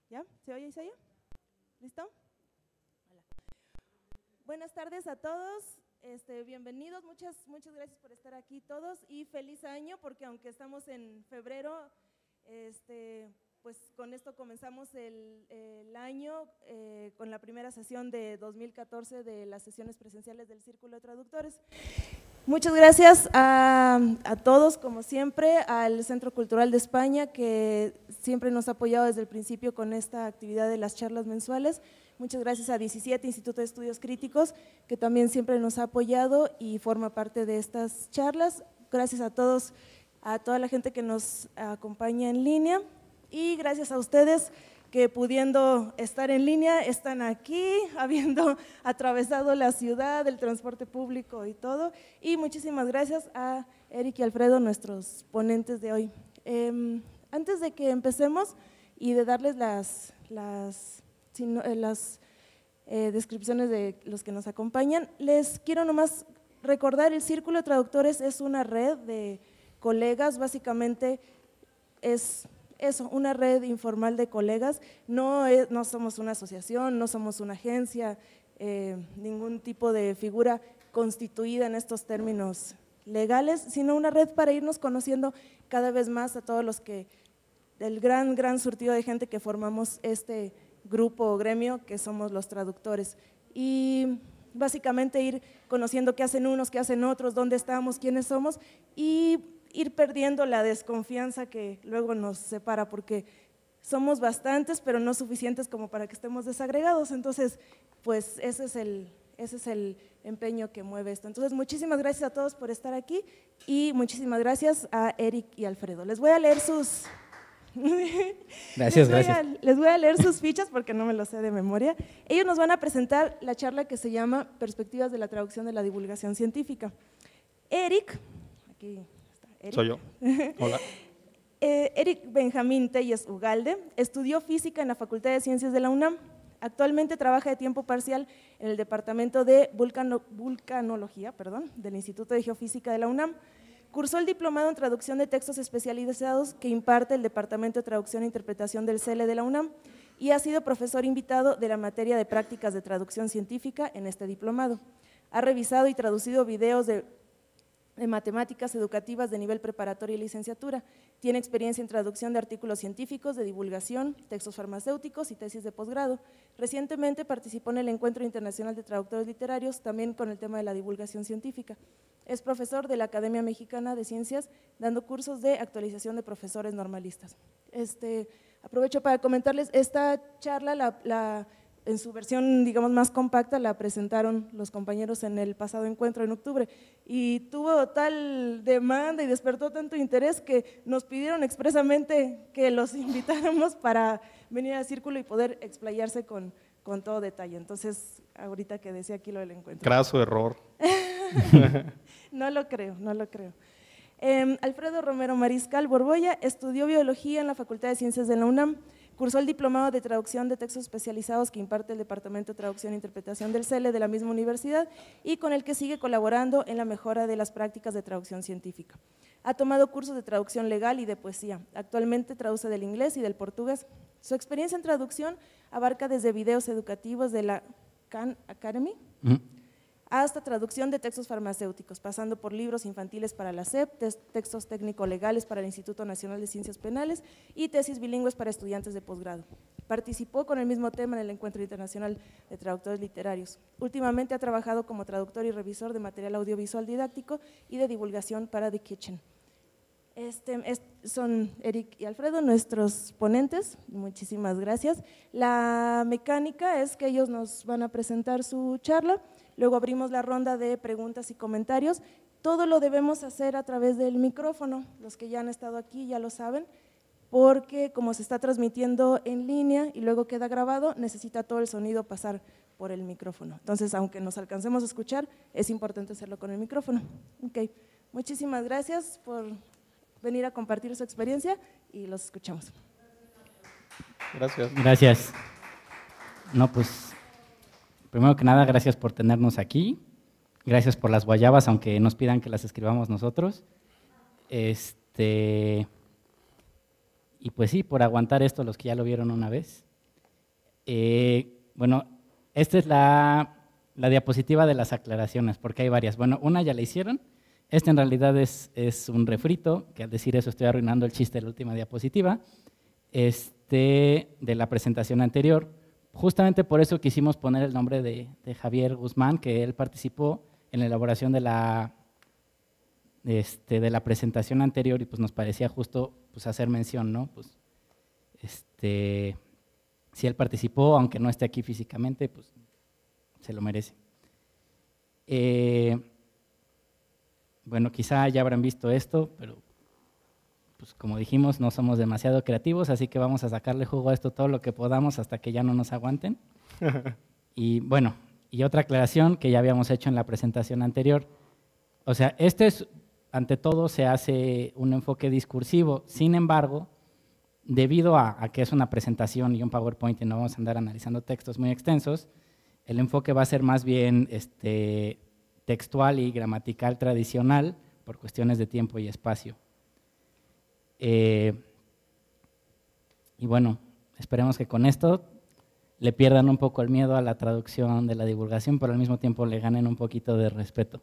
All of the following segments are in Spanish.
¿Ya? ¿Se oye, Isaías? ¿Listo? Hola. Buenas tardes a todos, bienvenidos, muchas gracias por estar aquí todos y feliz año, porque aunque estamos en febrero, pues con esto comenzamos el año con la primera sesión de 2014 de las sesiones presenciales del Círculo de Traductores. Muchas gracias a todos, como siempre, al Centro Cultural de España, que siempre nos ha apoyado desde el principio con esta actividad de las charlas mensuales. Muchas gracias a 17 Instituto de Estudios Críticos, que también siempre nos ha apoyado y forma parte de estas charlas. Gracias a todos, a toda la gente que nos acompaña en línea, y gracias a ustedes que, pudiendo estar en línea, están aquí, habiendo atravesado la ciudad, el transporte público y todo. Y muchísimas gracias a Eric y Alfredo, nuestros ponentes de hoy. Antes de que empecemos y de darles las descripciones de los que nos acompañan, les quiero nomás recordar: el Círculo de Traductores es una red de colegas, básicamente es eso, una red informal de colegas. No somos una asociación, no somos una agencia, ningún tipo de figura constituida en estos términos legales, sino una red para irnos conociendo cada vez más a todos los que, del gran surtido de gente que formamos este grupo o gremio que somos los traductores, y básicamente ir conociendo qué hacen unos, qué hacen otros, dónde estamos, quiénes somos, y ir perdiendo la desconfianza que luego nos separa, porque somos bastantes, pero no suficientes como para que estemos desagregados. Entonces, pues ese es el empeño que mueve esto. Entonces, muchísimas gracias a todos por estar aquí y muchísimas gracias a Eric y Alfredo. Les voy a leer sus… Gracias. Les voy a leer sus fichas porque no me lo sé de memoria. Ellos nos van a presentar la charla que se llama Perspectivas de la traducción de la divulgación científica. Eric, aquí está Eric. Soy yo. Hola. Eric Benjamín Telles Ugalde estudió física en la Facultad de Ciencias de la UNAM. Actualmente trabaja de tiempo parcial en el Departamento de Vulcanología del Instituto de Geofísica de la UNAM. Cursó el diplomado en traducción de textos especializados que imparte el Departamento de Traducción e Interpretación del CELE de la UNAM, y ha sido profesor invitado de la materia de prácticas de traducción científica en este diplomado. Ha revisado y traducido videos de matemáticas educativas de nivel preparatoria y licenciatura. Tiene experiencia en traducción de artículos científicos, de divulgación, textos farmacéuticos y tesis de posgrado. Recientemente participó en el Encuentro Internacional de Traductores Literarios, también con el tema de la divulgación científica. Es profesor de la Academia Mexicana de Ciencias, dando cursos de actualización de profesores normalistas. Aprovecho para comentarles, esta charla en su versión, digamos, más compacta, la presentaron los compañeros en el pasado encuentro en octubre, y tuvo tal demanda y despertó tanto interés que nos pidieron expresamente que los invitáramos para venir al Círculo y poder explayarse con todo detalle. Entonces, ahorita que decía aquí lo del encuentro. Craso error. No lo creo. Alfredo Romero Mariscal Borbolla estudió biología en la Facultad de Ciencias de la UNAM. Cursó el diplomado de traducción de textos especializados que imparte el Departamento de Traducción e Interpretación del CELE de la misma universidad, y con el que sigue colaborando en la mejora de las prácticas de traducción científica. Ha tomado cursos de traducción legal y de poesía. Actualmente traduce del inglés y del portugués. Su experiencia en traducción abarca desde videos educativos de la Khan Academy hasta traducción de textos farmacéuticos, pasando por libros infantiles para la SEP, textos técnico-legales para el Instituto Nacional de Ciencias Penales y tesis bilingües para estudiantes de posgrado. Participó con el mismo tema en el Encuentro Internacional de Traductores Literarios. Últimamente ha trabajado como traductor y revisor de material audiovisual didáctico y de divulgación para The Kitchen. Son Eric y Alfredo, nuestros ponentes. Muchísimas gracias. La mecánica es que ellos nos van a presentar su charla, luego abrimos la ronda de preguntas y comentarios. Todo lo debemos hacer a través del micrófono. Los que ya han estado aquí ya lo saben, porque como se está transmitiendo en línea y luego queda grabado, necesita todo el sonido pasar por el micrófono. Entonces, aunque nos alcancemos a escuchar, es importante hacerlo con el micrófono. Okay. Muchísimas gracias por venir a compartir su experiencia y los escuchamos. Gracias. No, pues, primero que nada, gracias por tenernos aquí. Gracias por las guayabas, aunque nos pidan que las escribamos nosotros. Y pues sí, por aguantar esto los que ya lo vieron una vez. Bueno, esta es la diapositiva de las aclaraciones, porque hay varias. Bueno, una ya la hicieron. Este en realidad es un refrito, que al decir eso estoy arruinando el chiste de la última diapositiva, de la presentación anterior. Justamente por eso quisimos poner el nombre de Javier Guzmán, que él participó en la elaboración de la presentación anterior y pues nos parecía justo pues, hacer mención, ¿no? Pues, si él participó, aunque no esté aquí físicamente, pues se lo merece. Bueno, quizá ya habrán visto esto, pero pues como dijimos, no somos demasiado creativos, así que vamos a sacarle jugo a esto todo lo que podamos hasta que ya no nos aguanten. Y bueno, y otra aclaración que ya habíamos hecho en la presentación anterior, o sea, ante todo se hace un enfoque discursivo, sin embargo, debido a que es una presentación y un PowerPoint y no vamos a andar analizando textos muy extensos, el enfoque va a ser más bien textual y gramatical tradicional por cuestiones de tiempo y espacio. Y bueno, esperemos que con esto le pierdan un poco el miedo a la traducción de la divulgación, pero al mismo tiempo le ganen un poquito de respeto.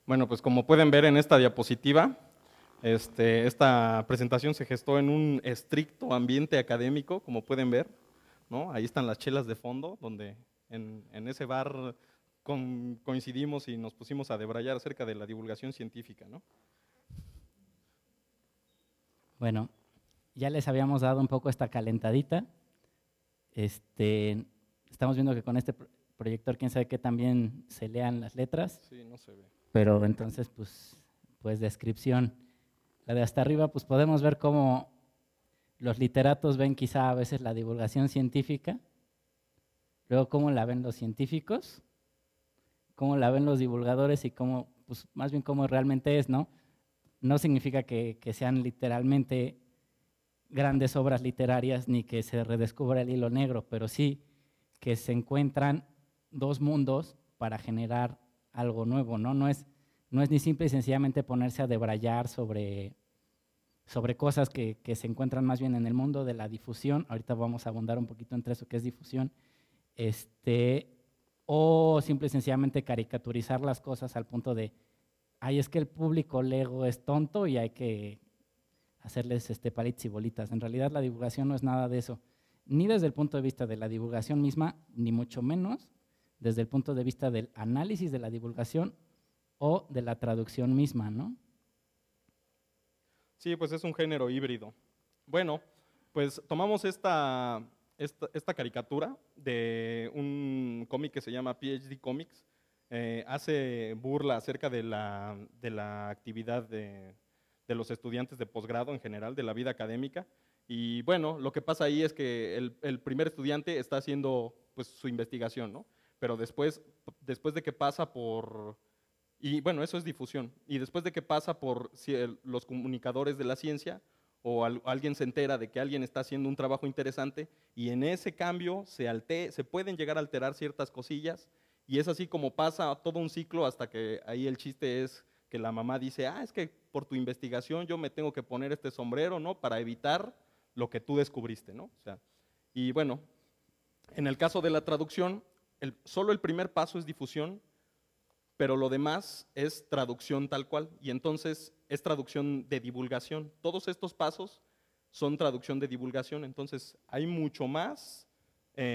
Bueno, pues como pueden ver en esta diapositiva, esta presentación se gestó en un estricto ambiente académico, como pueden ver, ¿no? Ahí están las chelas de fondo, donde en ese bar coincidimos y nos pusimos a debrayar acerca de la divulgación científica, ¿no? Bueno, ya les habíamos dado un poco esta calentadita. Estamos viendo que con este proyector, quién sabe qué también se lean las letras. Sí, no se ve. Pero entonces, pues descripción. La de hasta arriba, pues podemos ver cómo los literatos ven quizá a veces la divulgación científica, luego cómo la ven los científicos, cómo la ven los divulgadores y cómo, pues más bien cómo realmente es, ¿no? No significa que sean literalmente grandes obras literarias ni que se redescubra el hilo negro, pero sí que se encuentran dos mundos para generar algo nuevo, ¿no? No es ni simple y sencillamente ponerse a debrayar sobre cosas que se encuentran más bien en el mundo de la difusión. Ahorita vamos a abundar un poquito entre eso que es difusión, o simple y sencillamente caricaturizar las cosas al punto de, ay, es que el público lego es tonto y hay que hacerles palitos y bolitas. En realidad la divulgación no es nada de eso, ni desde el punto de vista de la divulgación misma, ni mucho menos desde el punto de vista del análisis de la divulgación o de la traducción misma, ¿no? Sí, pues es un género híbrido. Bueno, pues tomamos esta caricatura de un cómic que se llama PhD Comics. Hace burla acerca de la actividad de los estudiantes de posgrado en general, de la vida académica. Y bueno, lo que pasa ahí es que el primer estudiante está haciendo pues, su investigación, ¿no? Pero después de que pasa por… Y bueno, eso es difusión. Y después de que pasa por los comunicadores de la ciencia o alguien se entera de que alguien está haciendo un trabajo interesante y en ese cambio se pueden llegar a alterar ciertas cosillas y es así como pasa todo un ciclo hasta que ahí el chiste es que la mamá dice, es que por tu investigación yo me tengo que poner este sombrero, ¿no? Para evitar lo que tú descubriste, ¿no? O sea, y bueno, en el caso de la traducción, solo el primer paso es difusión, pero lo demás es traducción tal cual, y entonces es traducción de divulgación. Todos estos pasos son traducción de divulgación, entonces hay mucho más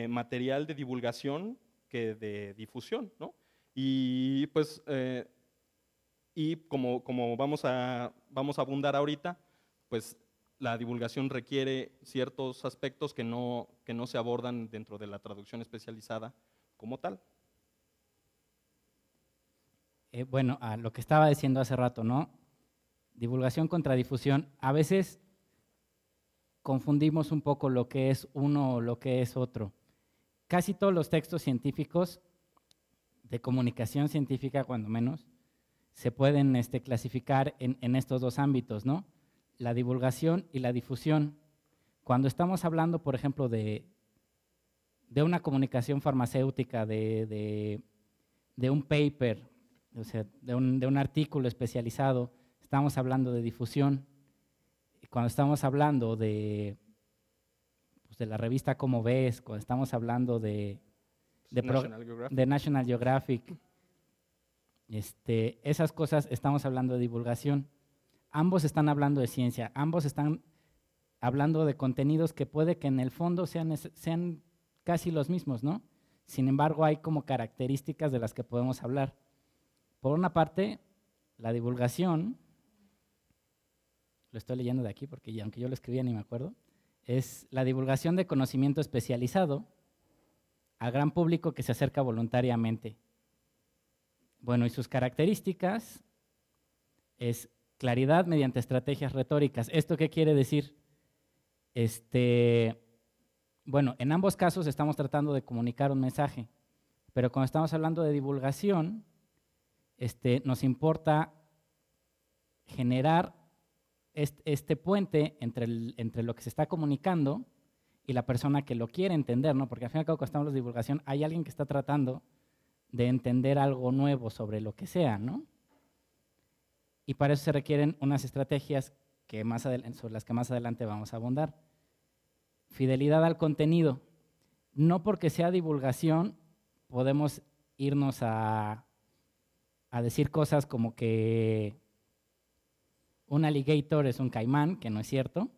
material de divulgación que de difusión, ¿no? Y pues, como vamos a abundar ahorita, pues la divulgación requiere ciertos aspectos que no se abordan dentro de la traducción especializada como tal. Bueno, a lo que estaba diciendo hace rato, ¿no? Divulgación contra difusión. A veces confundimos un poco lo que es uno o lo que es otro. Casi todos los textos científicos, de comunicación científica cuando menos, se pueden clasificar en estos dos ámbitos, ¿no? La divulgación y la difusión. Cuando estamos hablando, por ejemplo, de una comunicación farmacéutica, de un paper, o sea, de un artículo especializado, estamos hablando de difusión. Cuando estamos hablando de pues, de la revista Cómo Ves, cuando estamos hablando de National Geographic, esas cosas estamos hablando de divulgación. Ambos están hablando de ciencia, ambos están hablando de contenidos que puede que en el fondo sean casi los mismos, ¿no? Sin embargo, hay como características de las que podemos hablar. Por una parte, la divulgación, lo estoy leyendo de aquí porque aunque yo lo escribía ni me acuerdo, es la divulgación de conocimiento especializado al gran público que se acerca voluntariamente. Bueno, y sus características es claridad mediante estrategias retóricas. ¿Esto qué quiere decir? Bueno, en ambos casos estamos tratando de comunicar un mensaje, pero cuando estamos hablando de divulgación, nos importa generar este puente entre lo que se está comunicando y la persona que lo quiere entender, ¿no? Porque al fin y al cabo, cuando estamos en la divulgación, hay alguien que está tratando de entender algo nuevo sobre lo que sea, ¿no? Y para eso se requieren unas estrategias que sobre las que más adelante vamos a abundar. Fidelidad al contenido. No porque sea divulgación podemos irnos a decir cosas como que un alligator es un caimán, que no es cierto,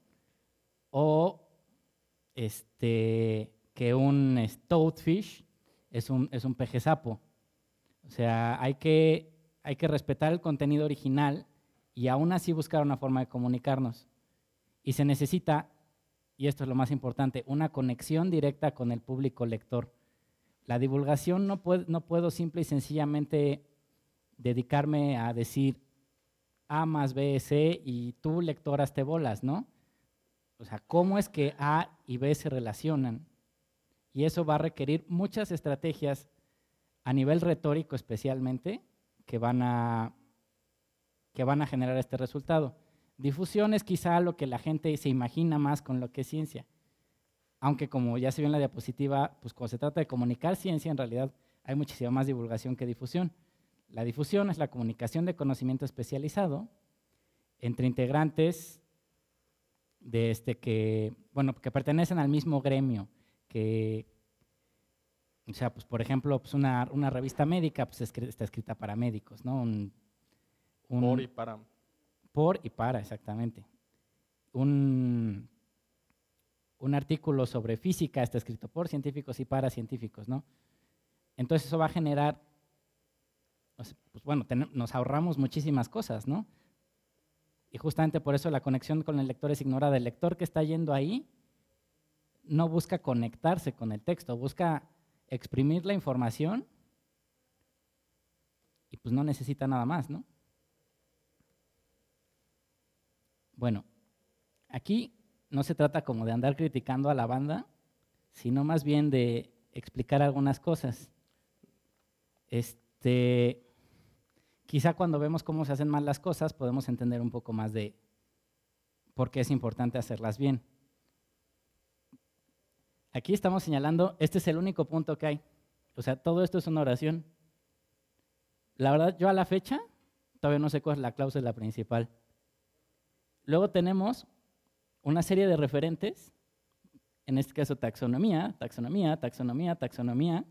o que un toadfish es un peje sapo. O sea, hay que respetar el contenido original y aún así buscar una forma de comunicarnos. Y se necesita, y esto es lo más importante, una conexión directa con el público lector. La divulgación no puedo simple y sencillamente dedicarme a decir A más B es C y tú, lector, hazte bolas, ¿no? O sea, ¿cómo es que A y B se relacionan? Y eso va a requerir muchas estrategias a nivel retórico especialmente que van a generar este resultado. Difusión es quizá lo que la gente se imagina más con lo que es ciencia. Aunque como ya se vio en la diapositiva, pues cuando se trata de comunicar ciencia, en realidad hay muchísima más divulgación que difusión. La difusión es la comunicación de conocimiento especializado entre integrantes que pertenecen al mismo gremio, o sea, pues por ejemplo, pues una revista médica pues está escrita para médicos, ¿no? Por y para. Por y para, exactamente. Un artículo sobre física está escrito por científicos y para científicos, ¿no? Entonces eso va a generar, pues bueno, nos ahorramos muchísimas cosas, ¿no? Y justamente por eso la conexión con el lector es ignorada. El lector que está yendo ahí no busca conectarse con el texto, busca exprimir la información y pues no necesita nada más, ¿no? Bueno, aquí no se trata como de andar criticando a la banda, sino más bien de explicar algunas cosas. Quizá cuando vemos cómo se hacen mal las cosas, podemos entender un poco más de por qué es importante hacerlas bien. Aquí estamos señalando, este es el único punto que hay. O sea, todo esto es una oración. La verdad, yo a la fecha todavía no sé cuál es la cláusula principal. Luego tenemos una serie de referentes, en este caso taxonomía, taxonomía, taxonomía, taxonomía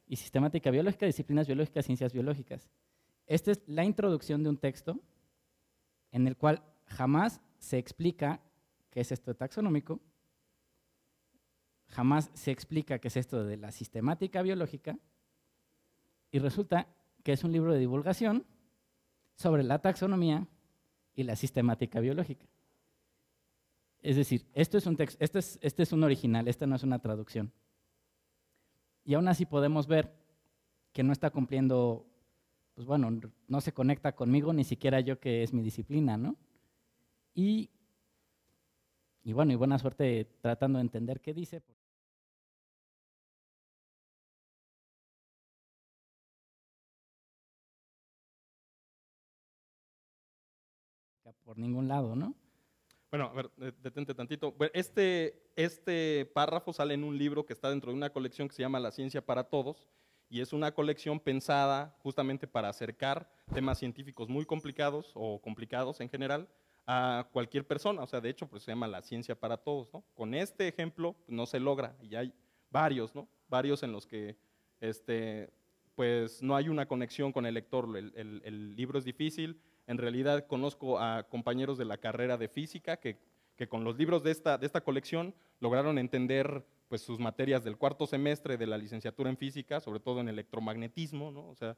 y sistemática biológica, disciplinas biológicas, ciencias biológicas. Esta es la introducción de un texto en el cual jamás se explica qué es esto de taxonómico, jamás se explica qué es esto de la sistemática biológica y resulta que es un libro de divulgación sobre la taxonomía y la sistemática biológica. Es decir, esto es un texto, este es un original, esta no es una traducción. Y aún así podemos ver que no está cumpliendo, pues bueno, no se conecta conmigo, ni siquiera yo que es mi disciplina, ¿no? Y bueno, y buena suerte tratando de entender qué dice. Por ningún lado, ¿no? Bueno, a ver, detente tantito. Bueno, este párrafo sale en un libro que está dentro de una colección que se llama La Ciencia para Todos, y es una colección pensada justamente para acercar temas científicos muy complicados o complicados en general a cualquier persona, o sea, de hecho, pues se llama la ciencia para todos, ¿no? Con este ejemplo pues, no se logra, y hay varios, ¿no? Varios en los que, pues no hay una conexión con el lector, el libro es difícil. En realidad conozco a compañeros de la carrera de física que con los libros de esta colección lograron entender pues, sus materias del cuarto semestre de la licenciatura en física, sobre todo en electromagnetismo, ¿no? O sea,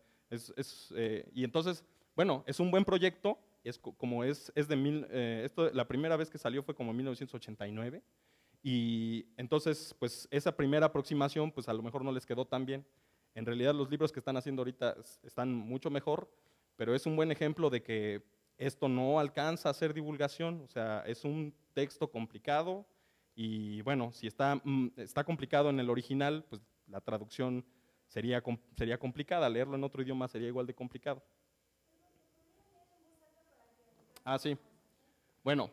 y entonces, bueno, es un buen proyecto, la primera vez que salió fue como en 1989, y entonces, pues esa primera aproximación, pues a lo mejor no les quedó tan bien. En realidad los libros que están haciendo ahorita están mucho mejor, pero es un buen ejemplo de que esto no alcanza a ser divulgación, o sea, es un texto complicado y bueno, si está complicado en el original, pues la traducción sería complicada, leerlo en otro idioma sería igual de complicado. Ah, sí. Bueno,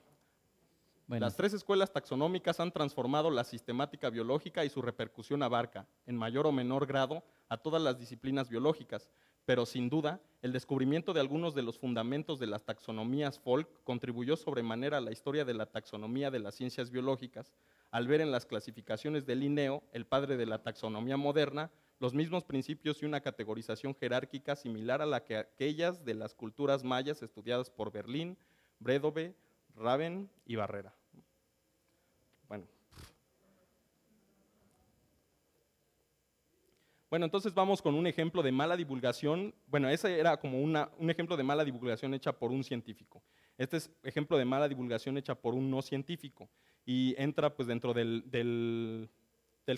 las 3 escuelas taxonómicas han transformado la sistemática biológica y su repercusión abarca, en mayor o menor grado, a todas las disciplinas biológicas, pero sin duda, el descubrimiento de algunos de los fundamentos de las taxonomías folk contribuyó sobremanera a la historia de la taxonomía de las ciencias biológicas, al ver en las clasificaciones de Linneo, el padre de la taxonomía moderna, los mismos principios y una categorización jerárquica similar a la que aquellas de las culturas mayas estudiadas por Berlín, Bredove, Raven y Barrera. Bueno, entonces vamos con un ejemplo de mala divulgación. Bueno, ese era como un ejemplo de mala divulgación hecha por un científico. Este es ejemplo de mala divulgación hecha por un no científico y entra pues dentro del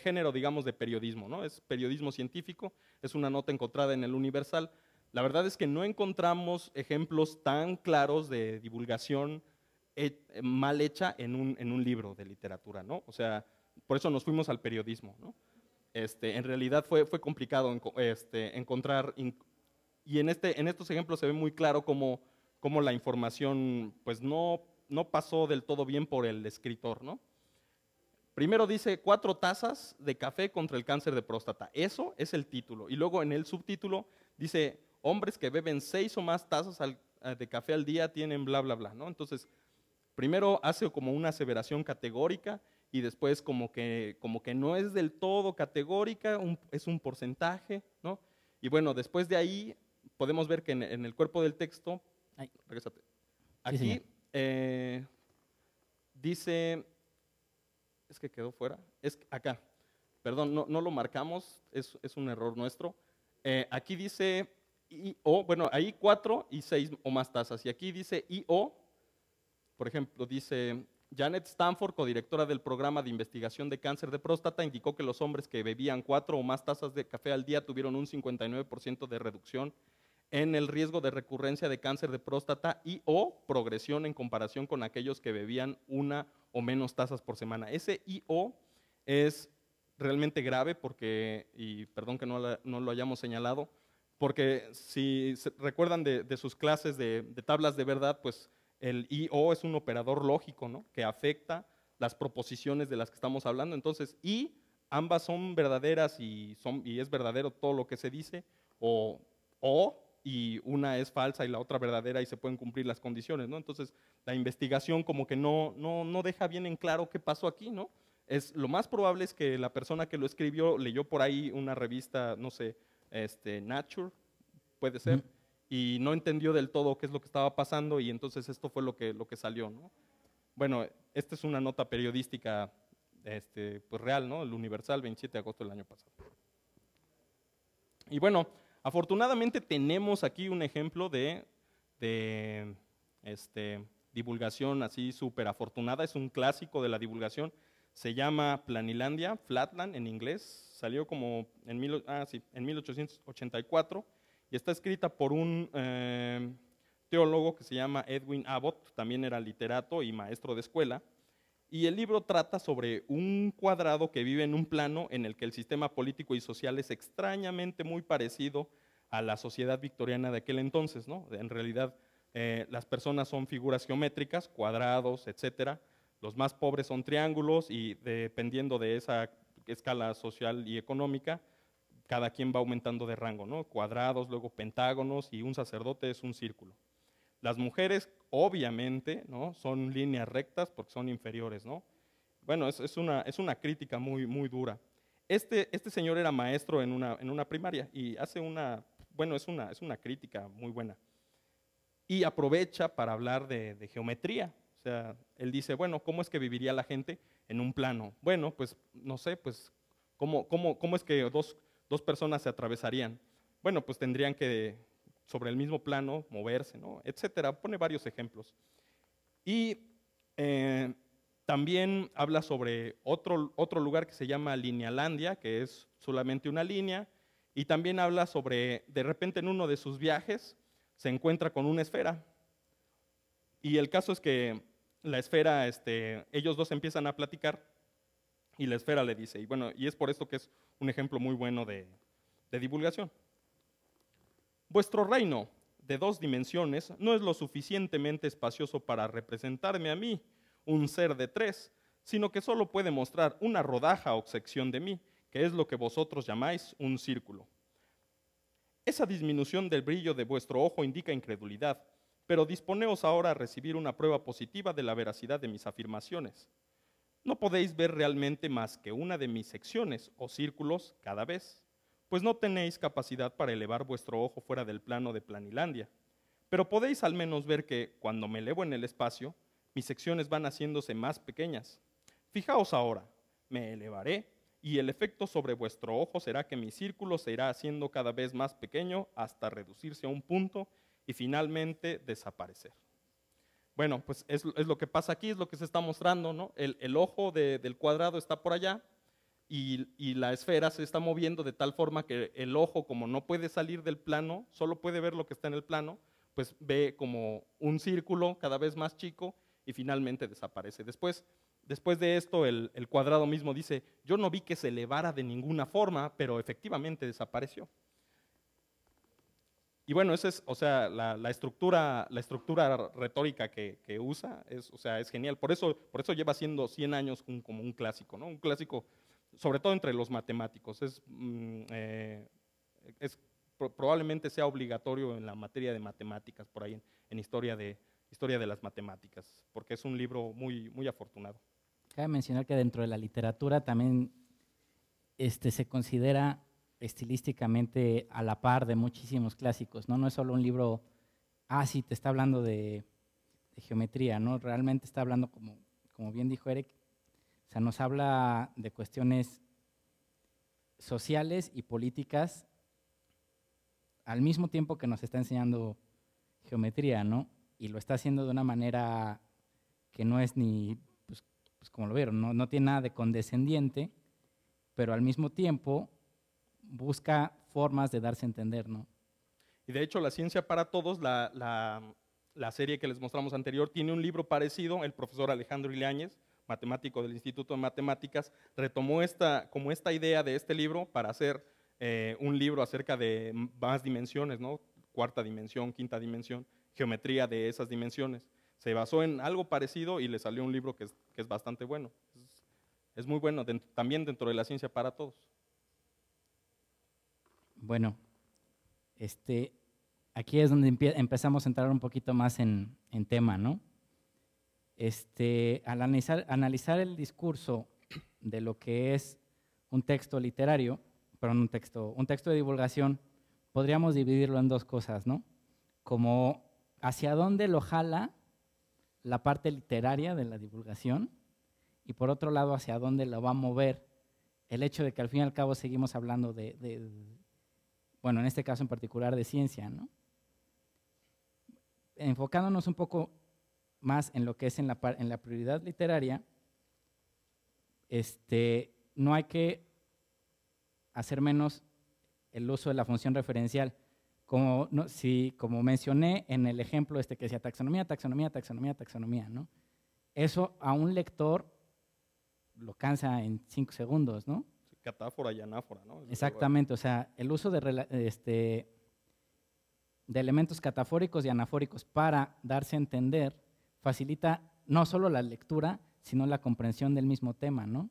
género, digamos, de periodismo, ¿no? Es periodismo científico, es una nota encontrada en el Universal. La verdad es que no encontramos ejemplos tan claros de divulgación mal hecha en un libro de literatura, ¿no? O sea, por eso nos fuimos al periodismo, ¿no? En realidad fue complicado encontrar, y en estos ejemplos se ve muy claro cómo la información pues no pasó del todo bien por el escritor, ¿no? Primero dice 4 tazas de café contra el cáncer de próstata, eso es el título, y luego en el subtítulo dice hombres que beben 6 o más tazas de café al día tienen bla bla bla, ¿no? Entonces, primero hace como una aseveración categórica, y después como que no es del todo categórica, es un porcentaje, ¿no? Y bueno, después de ahí podemos ver que en el cuerpo del texto, regrésate, aquí dice, es que quedó fuera, es acá, perdón, no lo marcamos, es un error nuestro. Aquí dice bueno, ahí 4 y 6 o más tazas, y aquí dice IO, por ejemplo, dice Janet Stanford, codirectora del programa de investigación de cáncer de próstata, indicó que los hombres que bebían 4 o más tazas de café al día tuvieron un 59% de reducción en el riesgo de recurrencia de cáncer de próstata y o progresión en comparación con aquellos que bebían 1 o menos tazas por semana. Ese IO es realmente grave porque, y perdón que no lo hayamos señalado, porque si se recuerdan de sus clases de tablas de verdad, pues el IO es un operador lógico, ¿no? Que afecta las proposiciones de las que estamos hablando. Entonces, ambas son verdaderas y es verdadero todo lo que se dice, y una es falsa y la otra verdadera y se pueden cumplir las condiciones, ¿no? Entonces, la investigación como que no deja bien en claro qué pasó aquí, ¿no? Lo más probable es que la persona que lo escribió leyó por ahí una revista, no sé, Nature, puede ser, y no entendió del todo qué es lo que estaba pasando y entonces esto fue lo que salió, ¿no? Bueno, esta es una nota periodística pues real, ¿no? El Universal, 27 de agosto del año pasado. Y bueno, afortunadamente tenemos aquí un ejemplo de divulgación así súper afortunada, es un clásico de la divulgación, se llama Planilandia, Flatland en inglés, salió como en 1884, y está escrita por un teólogo que se llama Edwin Abbott, también era literato y maestro de escuela, y el libro trata sobre un cuadrado que vive en un plano en el que el sistema político y social es extrañamente muy parecido a la sociedad victoriana de aquel entonces, ¿no? En realidad, las personas son figuras geométricas, cuadrados, etcétera. Los más pobres son triángulos y dependiendo de esa escala social y económica, cada quien va aumentando de rango, ¿no? Cuadrados, luego pentágonos y un sacerdote es un círculo. Las mujeres, obviamente, ¿no? Son líneas rectas porque son inferiores, ¿no? Bueno, es una crítica muy, muy dura. Este señor era maestro en una primaria y hace bueno, es una crítica muy buena. Y aprovecha para hablar de geometría. O sea, él dice, bueno, ¿cómo es que viviría la gente en un plano? Bueno, pues, no sé, pues, ¿cómo es que dos personas se atravesarían? Bueno, pues tendrían que, sobre el mismo plano, moverse, ¿no? Etcétera. Pone varios ejemplos. Y también habla sobre otro lugar que se llama Linealandia, que es solamente una línea, y también habla sobre, de repente en uno de sus viajes, se encuentra con una esfera. Y el caso es que la esfera, ellos dos empiezan a platicar, y la esfera le dice, y bueno, y es por esto que es un ejemplo muy bueno de divulgación. Vuestro reino de 2 dimensiones no es lo suficientemente espacioso para representarme a mí, un ser de 3, sino que solo puede mostrar una rodaja o sección de mí, que es lo que vosotros llamáis un círculo. Esa disminución del brillo de vuestro ojo indica incredulidad, pero disponeos ahora a recibir una prueba positiva de la veracidad de mis afirmaciones. No podéis ver realmente más que una de mis secciones o círculos cada vez, pues no tenéis capacidad para elevar vuestro ojo fuera del plano de Planilandia. Pero podéis al menos ver que, cuando me elevo en el espacio, mis secciones van haciéndose más pequeñas. Fijaos ahora, me elevaré, y el efecto sobre vuestro ojo será que mi círculo se irá haciendo cada vez más pequeño hasta reducirse a un punto y finalmente desaparecer. Bueno, pues es lo que pasa aquí, es lo que se está mostrando, ¿no? El ojo del cuadrado está por allá, y la esfera se está moviendo de tal forma que el ojo, como no puede salir del plano, solo puede ver lo que está en el plano, pues ve como un círculo cada vez más chico y finalmente desaparece. Después de esto, el cuadrado mismo dice, yo no vi que se elevara de ninguna forma, pero efectivamente desapareció. Y bueno, esa es, o sea, la estructura retórica que usa, o sea, es genial. Por eso lleva siendo 100 años como un clásico, ¿no? Un clásico, sobre todo entre los matemáticos. Probablemente sea obligatorio en la materia de matemáticas, por ahí en historia de las matemáticas, porque es un libro muy, muy afortunado. Cabe mencionar que dentro de la literatura también se considera estilísticamente a la par de muchísimos clásicos, ¿no? No es solo un libro, sí, te está hablando de geometría, ¿no? Realmente está hablando, como bien dijo Eric, o sea, nos habla de cuestiones sociales y políticas al mismo tiempo que nos está enseñando geometría, ¿no? Y lo está haciendo de una manera que no es ni, pues como lo vieron, no tiene nada de condescendiente, pero al mismo tiempo busca formas de darse a entender, ¿no? Y de hecho, La Ciencia para Todos, la serie que les mostramos anterior, tiene un libro parecido. El profesor Alejandro Ileáñez, matemático del Instituto de Matemáticas, retomó esta idea de este libro para hacer un libro acerca de más dimensiones, ¿no? 4ª dimensión, 5ª dimensión, geometría de esas dimensiones. Se basó en algo parecido y le salió un libro que es bastante bueno. Es muy bueno, también dentro de La Ciencia para Todos. Bueno, aquí es donde empezamos a entrar un poquito más en tema, ¿no? Al analizar el discurso de lo que es un texto literario, perdón, un texto de divulgación, podríamos dividirlo en 2 cosas, ¿no? Como hacia dónde lo jala la parte literaria de la divulgación y por otro lado hacia dónde lo va a mover el hecho de que al fin y al cabo seguimos hablando bueno, en este caso en particular de ciencia, ¿no? Enfocándonos un poco más en lo que es en la prioridad literaria, no hay que hacer menos el uso de la función referencial. Como mencioné en el ejemplo que decía taxonomía, taxonomía, taxonomía, taxonomía, ¿no? Eso a un lector lo cansa en 5 segundos, ¿no? Catáfora y anáfora, ¿no? Exactamente, o sea, el uso de elementos catafóricos y anafóricos para darse a entender facilita no solo la lectura, sino la comprensión del mismo tema, ¿no?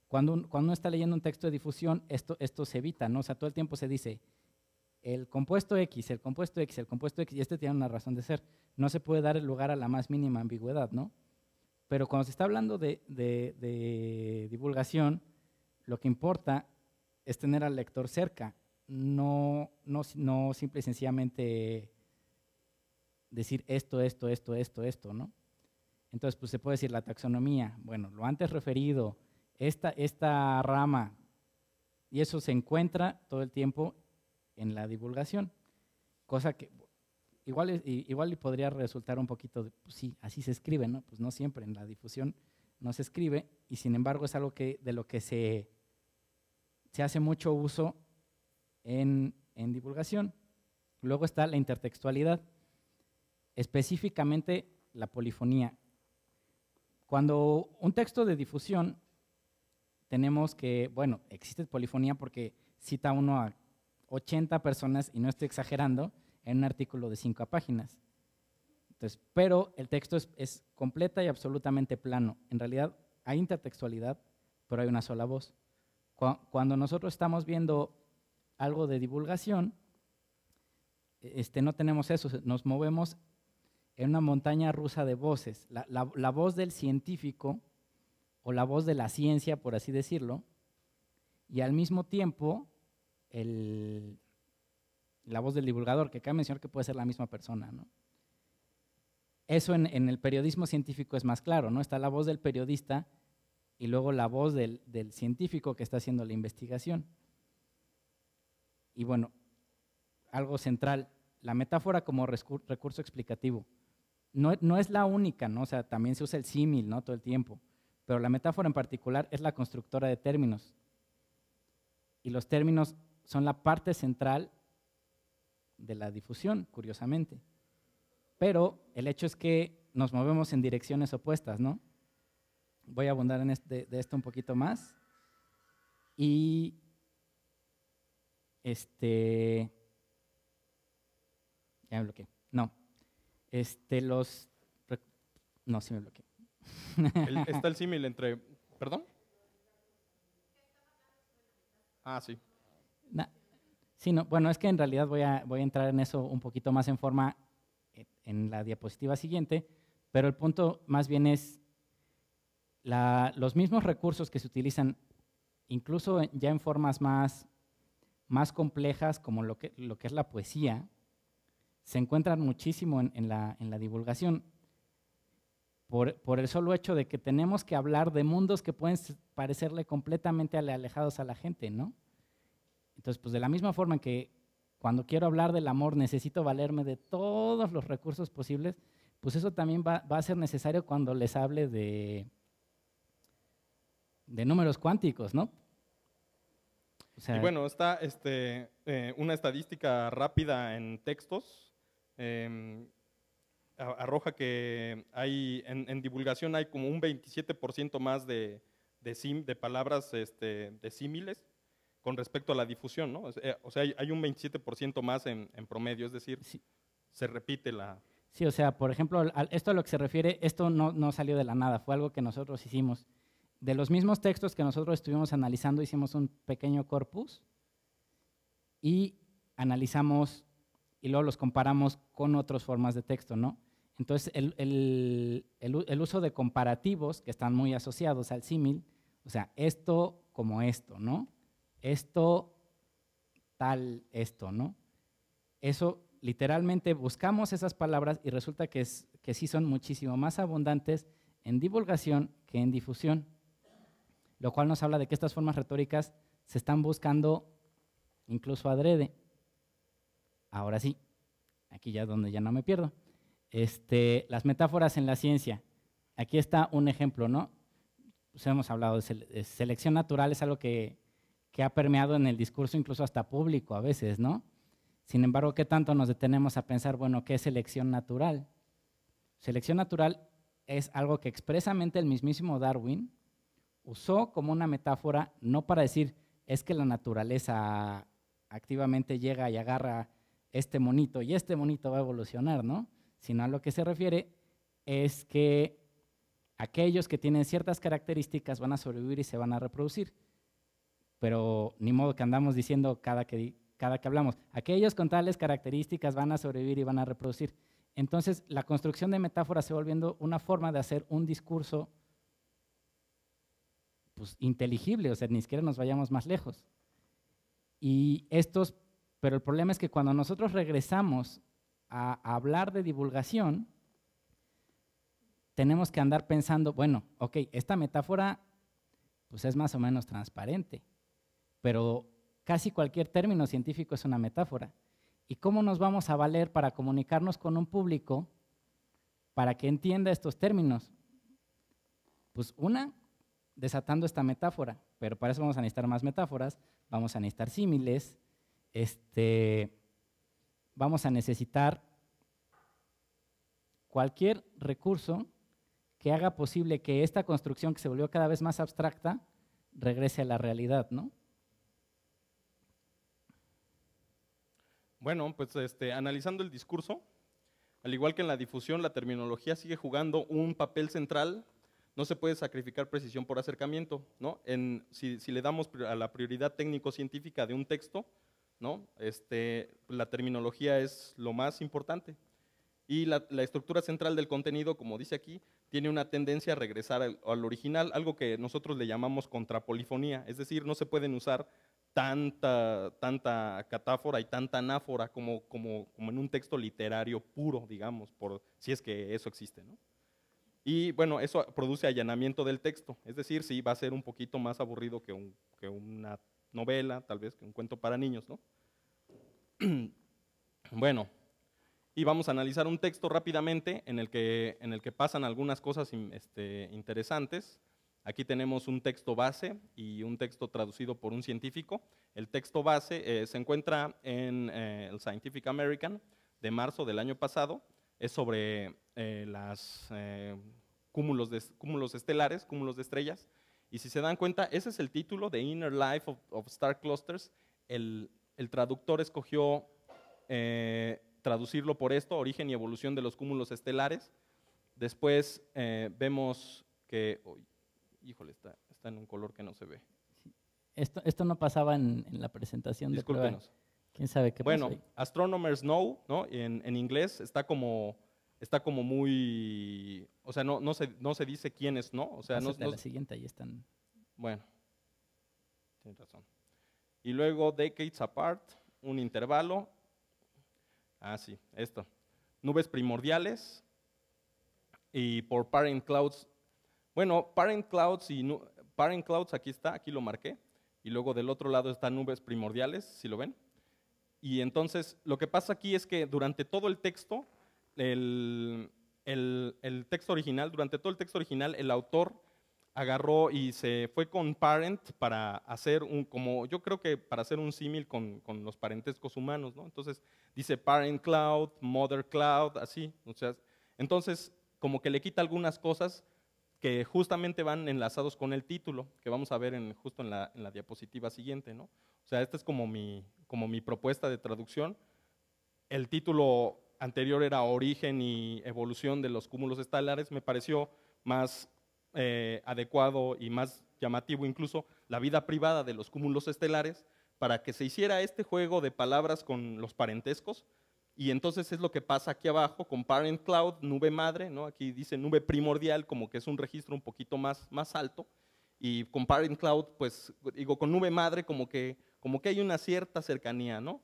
Cuando uno está leyendo un texto de difusión, esto se evita, ¿no? O sea, todo el tiempo se dice, el compuesto X, el compuesto X, el compuesto X, y este tiene una razón de ser. No se puede dar el lugar a la más mínima ambigüedad, ¿no? Pero cuando se está hablando de divulgación, lo que importa es tener al lector cerca, no simple y sencillamente decir esto, ¿no? Entonces, pues se puede decir la taxonomía, bueno, lo antes referido, esta rama, y eso se encuentra todo el tiempo en la divulgación, cosa que igual podría resultar un poquito de, pues sí, así se escribe, ¿no? Pues no siempre, en la difusión no se escribe, y sin embargo es algo de lo que se hace mucho uso en divulgación. Luego está la intertextualidad, específicamente la polifonía. Cuando un texto de difusión, tenemos que, bueno, existe polifonía porque cita uno a 80 personas, y no estoy exagerando, en un artículo de 5 páginas. Entonces, pero el texto es completa y absolutamente plano. En realidad hay intertextualidad, pero hay una sola voz. Cuando nosotros estamos viendo algo de divulgación, no tenemos eso, nos movemos en una montaña rusa de voces. La voz del científico o la voz de la ciencia, por así decirlo, y al mismo tiempo la voz del divulgador, que cabe mencionar que puede ser la misma persona, ¿no? Eso en el periodismo científico es más claro, ¿no? Está la voz del periodista y luego la voz del científico que está haciendo la investigación. Y bueno, algo central, la metáfora como recurso explicativo. No es la única, ¿no? O sea, también se usa el símil, ¿no? Todo el tiempo, pero la metáfora en particular es la constructora de términos. Y los términos son la parte central de la difusión, curiosamente. Pero el hecho es que nos movemos en direcciones opuestas, ¿no? Voy a abundar en de esto un poquito más. Y ya me bloqueé. No. No, sí me bloqueé. Está el símil entre, ¿perdón? Ah, sí. Sí, no, bueno, es que en realidad voy a entrar en eso un poquito más en forma en la diapositiva siguiente, pero el punto más bien es los mismos recursos que se utilizan, incluso ya en formas más complejas, como lo que es la poesía, se encuentran muchísimo en la divulgación, por el solo hecho de que tenemos que hablar de mundos que pueden parecerle completamente alejados a la gente, ¿no? Entonces, pues de la misma forma que cuando quiero hablar del amor necesito valerme de todos los recursos posibles, pues eso también va a ser necesario cuando les hable de números cuánticos, ¿no? O sea, y bueno, está una estadística rápida en textos, arroja que hay en divulgación hay como un 27% más de palabras de símiles con respecto a la difusión, ¿no? O sea, hay un 27% más en promedio, es decir, sí. Se repite la… Sí, o sea, por ejemplo, esto a lo que se refiere, esto no salió de la nada, fue algo que nosotros hicimos. De los mismos textos que nosotros estuvimos analizando, hicimos un pequeño corpus y analizamos y luego los comparamos con otras formas de texto, ¿no? Entonces, el uso de comparativos que están muy asociados al símil, o sea, esto como esto, ¿no? Esto, tal, esto, ¿no? Eso, literalmente, buscamos esas palabras y resulta que sí son muchísimo más abundantes en divulgación que en difusión, lo cual nos habla de que estas formas retóricas se están buscando incluso adrede. Ahora sí, aquí ya es donde ya no me pierdo. Las metáforas en la ciencia. Aquí está un ejemplo, ¿no? Pues hemos hablado de selección natural, es algo que ha permeado en el discurso incluso hasta público a veces, ¿no? Sin embargo, ¿qué tanto nos detenemos a pensar, bueno, qué es selección natural? Selección natural es algo que expresamente el mismísimo Darwin usó como una metáfora, no para decir, es que la naturaleza activamente llega y agarra este monito y este monito va a evolucionar, ¿no? Sino a lo que se refiere es que aquellos que tienen ciertas características van a sobrevivir y se van a reproducir. Pero ni modo que andamos diciendo cada que cada que hablamos. Aquellos con tales características van a sobrevivir y van a reproducir. Entonces, la construcción de metáforas se va volviendo una forma de hacer un discurso pues, inteligible, o sea, ni siquiera nos vayamos más lejos. Pero el problema es que cuando nosotros regresamos a hablar de divulgación, tenemos que andar pensando, bueno, ok, esta metáfora pues es más o menos transparente, pero casi cualquier término científico es una metáfora. ¿Y cómo nos vamos a valer para comunicarnos con un público para que entienda estos términos? Pues desatando esta metáfora, pero para eso vamos a necesitar más metáforas, vamos a necesitar símiles, vamos a necesitar cualquier recurso que haga posible que esta construcción que se volvió cada vez más abstracta regrese a la realidad, ¿no? Bueno, pues analizando el discurso, al igual que en la difusión, la terminología sigue jugando un papel central. No se puede sacrificar precisión por acercamiento, ¿no? Si le damos a la prioridad técnico-científica de un texto, ¿no? La terminología es lo más importante. Y la estructura central del contenido, como dice aquí, tiene una tendencia a regresar al original, algo que nosotros le llamamos contrapolifonía, es decir, no se pueden usar tanta catáfora y tanta anáfora como en un texto literario puro, digamos, si es que eso existe, ¿no? Y bueno, eso produce allanamiento del texto, es decir, sí va a ser un poquito más aburrido que una novela, tal vez que un cuento para niños, ¿no? Bueno, y vamos a analizar un texto rápidamente en el que pasan algunas cosas interesantes. Aquí tenemos un texto base y un texto traducido por un científico. El texto base se encuentra en el Scientific American de marzo del año pasado. Es sobre las cúmulos estelares, cúmulos de estrellas. Y si se dan cuenta, ese es el título, The Inner Life of Star Clusters. El traductor escogió traducirlo por esto, origen y evolución de los cúmulos estelares. Después vemos que, híjole, está en un color que no se ve. Esto no pasaba en la presentación de prueba. Discúlpenos. ¿Quién sabe qué pasó ahí? Bueno, Astronomers Know, ¿no? En inglés está como muy, o sea, no se dice quiénes no, o sea, Pásate a la siguiente, ahí están. Bueno, tienes razón. Y luego Decades Apart, un intervalo. Sí, esto. Nubes primordiales y por Parent Clouds. Bueno, Parent Clouds aquí está, aquí lo marqué. Y luego del otro lado están nubes primordiales, si lo ven. Y entonces, lo que pasa aquí es que durante todo el texto, el texto original, durante todo el texto original, el autor agarró y se fue con Parent para hacer yo creo que para hacer un símil con los parentescos humanos, ¿no? Entonces, dice Parent Cloud, Mother Cloud, así. O sea, entonces, como que le quita algunas cosas que justamente van enlazados con el título, que vamos a ver justo en la diapositiva siguiente, ¿no? O sea, esta es como mi propuesta de traducción. El título anterior era Origen y evolución de los cúmulos estelares, me pareció más adecuado y más llamativo incluso la vida privada de los cúmulos estelares para que se hiciera este juego de palabras con los parentescos. Y entonces es lo que pasa aquí abajo con Parent Cloud, nube madre, ¿no? Aquí dice nube primordial, como que es un registro un poquito más alto. Y con Parent Cloud, pues digo, con nube madre como que hay una cierta cercanía, ¿no?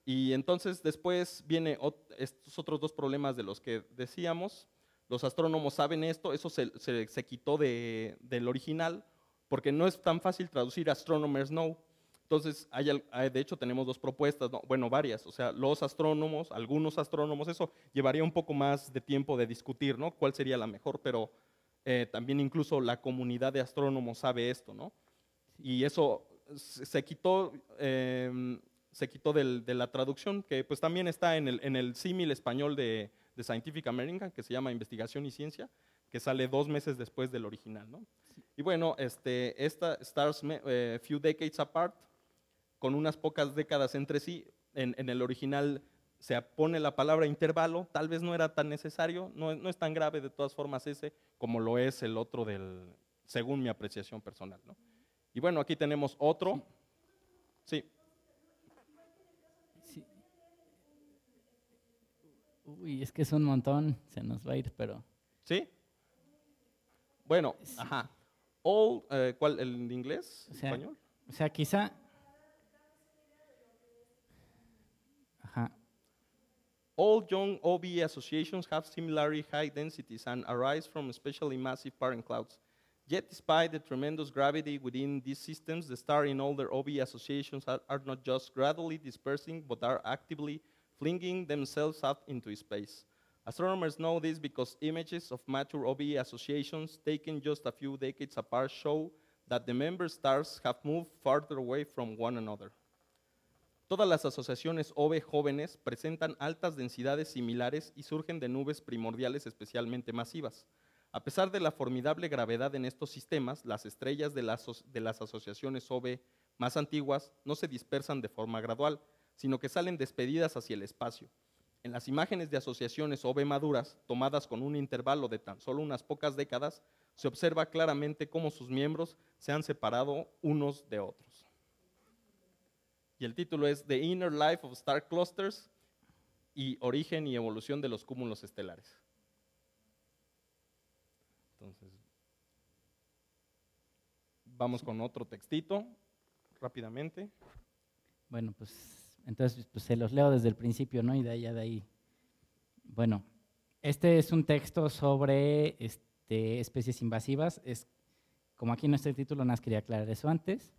Y entonces después viene estos otros dos problemas de los que decíamos. Los astrónomos saben esto, eso se quitó del original, porque no es tan fácil traducir Astronomers Know. Entonces, de hecho, tenemos dos propuestas, ¿no? Bueno, varias. O sea, los astrónomos, algunos astrónomos, eso llevaría un poco más de tiempo de discutir, ¿no? ¿Cuál sería la mejor? Pero también incluso la comunidad de astrónomos sabe esto, ¿no? Y eso se quitó de la traducción, que pues también está en el símil español de Scientific American, que se llama Investigación y Ciencia, que sale 2 meses después del original, ¿no? Sí. Y bueno, esta Stars Few Decades Apart, con unas pocas décadas entre sí, en el original se pone la palabra intervalo, tal vez no era tan necesario, no es tan grave de todas formas ese, como lo es el otro según mi apreciación personal, ¿no? Y bueno, aquí tenemos otro. Sí. Uy, es que es un montón, se nos va a ir, pero ¿Sí? Bueno, ajá. All, ¿cuál? ¿El inglés? O sea, ¿Español? o sea, quizá, ajá, All young OB associations have similarly high densities and arise from especially massive parent clouds. Yet, despite the tremendous gravity within these systems, the stars in older OB associations are not just gradually dispersing, but are actively flinging themselves out into space. Astronomers know this because images of mature OB associations taken just a few decades apart show that the member stars have moved farther away from one another. Todas las asociaciones OB jóvenes presentan altas densidades similares y surgen de nubes primordiales especialmente masivas. A pesar de la formidable gravedad en estos sistemas, las estrellas de las asociaciones OB más antiguas no se dispersan de forma gradual, sino que salen despedidas hacia el espacio. En las imágenes de asociaciones OB maduras, tomadas con un intervalo de tan solo unas pocas décadas, se observa claramente cómo sus miembros se han separado unos de otros. Y el título es The Inner Life of Star Clusters y Origen y Evolución de los Cúmulos Estelares. Entonces, vamos con otro textito, rápidamente. bueno, pues entonces pues, se los leo desde el principio, ¿no? Y de ahí. Bueno, este es un texto sobre especies invasivas. Es, como aquí no está el título, nada más quería aclarar eso antes.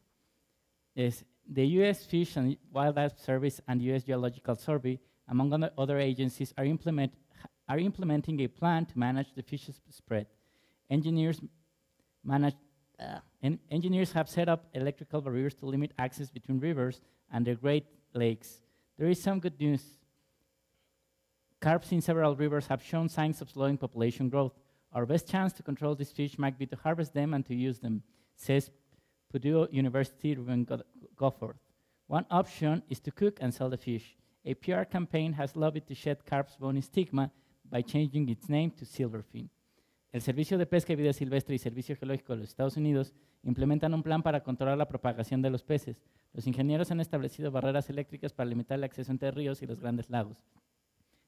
Es the U.S. Fish and Wildlife Service and U.S. Geological Survey, among other agencies, are implementing a plan to manage the fish spread. Engineers have set up electrical barriers to limit access between rivers and the Great Lakes. There is some good news. Carps in several rivers have shown signs of slowing population growth. Our best chance to control these fish might be to harvest them and to use them, says Purdue University Ruben Goforth. One option is to cook and sell the fish. A PR campaign has lobbied to shed carp's bony stigma by changing its name to silverfin. El Servicio de Pesca y Vida Silvestre y Servicio Geológico de los Estados Unidos implementan un plan para controlar la propagación de los peces. Los ingenieros han establecido barreras eléctricas para limitar el acceso entre ríos y los grandes lagos.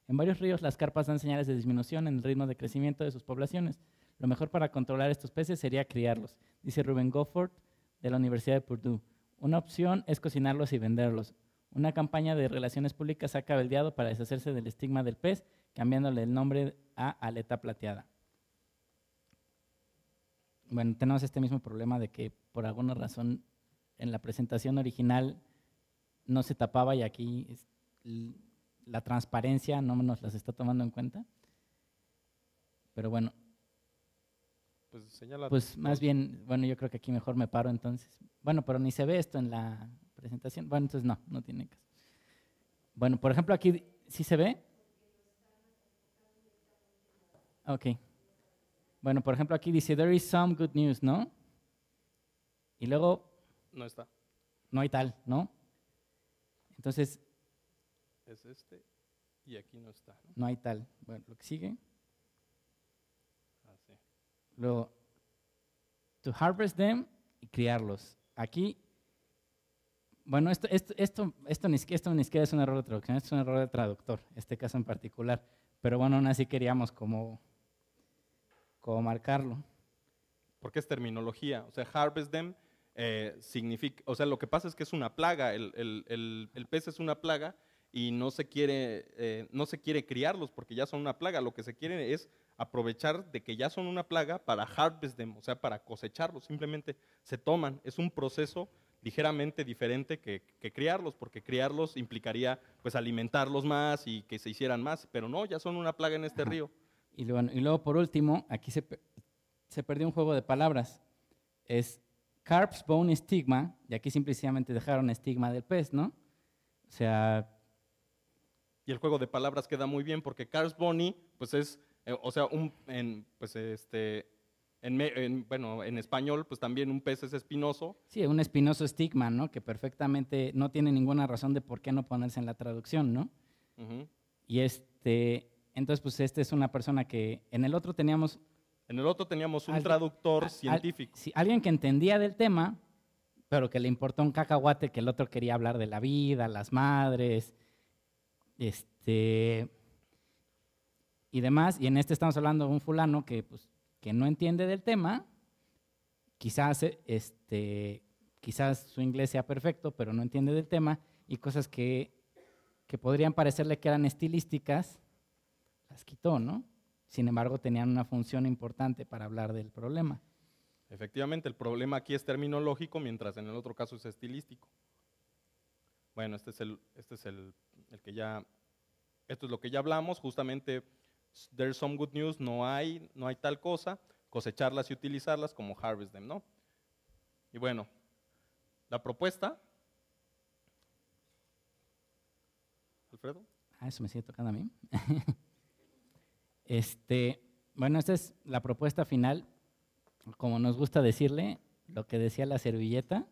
En varios ríos, las carpas dan señales de disminución en el ritmo de crecimiento de sus poblaciones. Lo mejor para controlar estos peces sería criarlos, dice Ruben Goforth de la Universidad de Purdue. Una opción es cocinarlos y venderlos. Una campaña de relaciones públicas ha cabildeado para deshacerse del estigma del pez, cambiándole el nombre a aleta plateada. Bueno, tenemos este mismo problema de que por alguna razón en la presentación original no se tapaba y aquí la transparencia no nos las está tomando en cuenta. Pero bueno, Pues señala. pues más bien, bueno, yo creo que aquí mejor me paro entonces. Bueno, pero ni se ve esto en la presentación. Bueno, entonces no tiene caso. Bueno, por ejemplo, aquí, ¿sí se ve? Ok. Bueno, por ejemplo, aquí dice, there is some good news, ¿no? Y luego, No está. no hay tal, ¿no? Entonces, Es este y aquí no está, ¿no? no hay tal. Bueno, lo que sigue. Así. Luego, to harvest them y criarlos. Aquí, bueno, esto ni siquiera es un error de traducción, esto es un error de traductor, este caso en particular. Pero bueno, aún así queríamos como marcarlo. Porque es terminología. O sea, harvest them significa, o sea, lo que pasa es que es una plaga. El pez es una plaga y no se quiere criarlos porque ya son una plaga. Lo que se quiere es aprovechar de que ya son una plaga para harvest them, o sea, para cosecharlos. Simplemente se toman. Es un proceso ligeramente diferente que criarlos, porque criarlos implicaría pues alimentarlos más y que se hicieran más, pero no, ya son una plaga en este río. Y luego, por último, aquí se perdió un juego de palabras. Es carp's bone stigma, y aquí simplemente dejaron estigma del pez, ¿no? O sea, y el juego de palabras queda muy bien porque carp's bony, pues es, o sea, en español, pues también un pez es espinoso. sí, un espinoso estigma, ¿no? Que perfectamente no tiene ninguna razón de por qué no ponerse en la traducción, ¿no? Uh-huh. Y entonces, pues es una persona que en el otro teníamos un traductor científico. Sí, alguien que entendía del tema, pero que le importó un cacahuate que el otro quería hablar de la vida, las madres, y demás, y en este estamos hablando de un fulano que, pues, que no entiende del tema, quizás, quizás su inglés sea perfecto, pero no entiende del tema, y cosas que podrían parecerle que eran estilísticas, las quitó, ¿no? Sin embargo, tenían una función importante para hablar del problema. Efectivamente, el problema aquí es terminológico, mientras en el otro caso es estilístico. Bueno, este es el que ya, esto es lo que ya hablamos, justamente, there's some good news, no hay tal cosa, cosecharlas y utilizarlas como harvest them, ¿no? Y bueno, la propuesta, Alfredo. Eso me sigue tocando a mí. Bueno, esta es la propuesta final. Como nos gusta decirle, lo que decía la servilleta,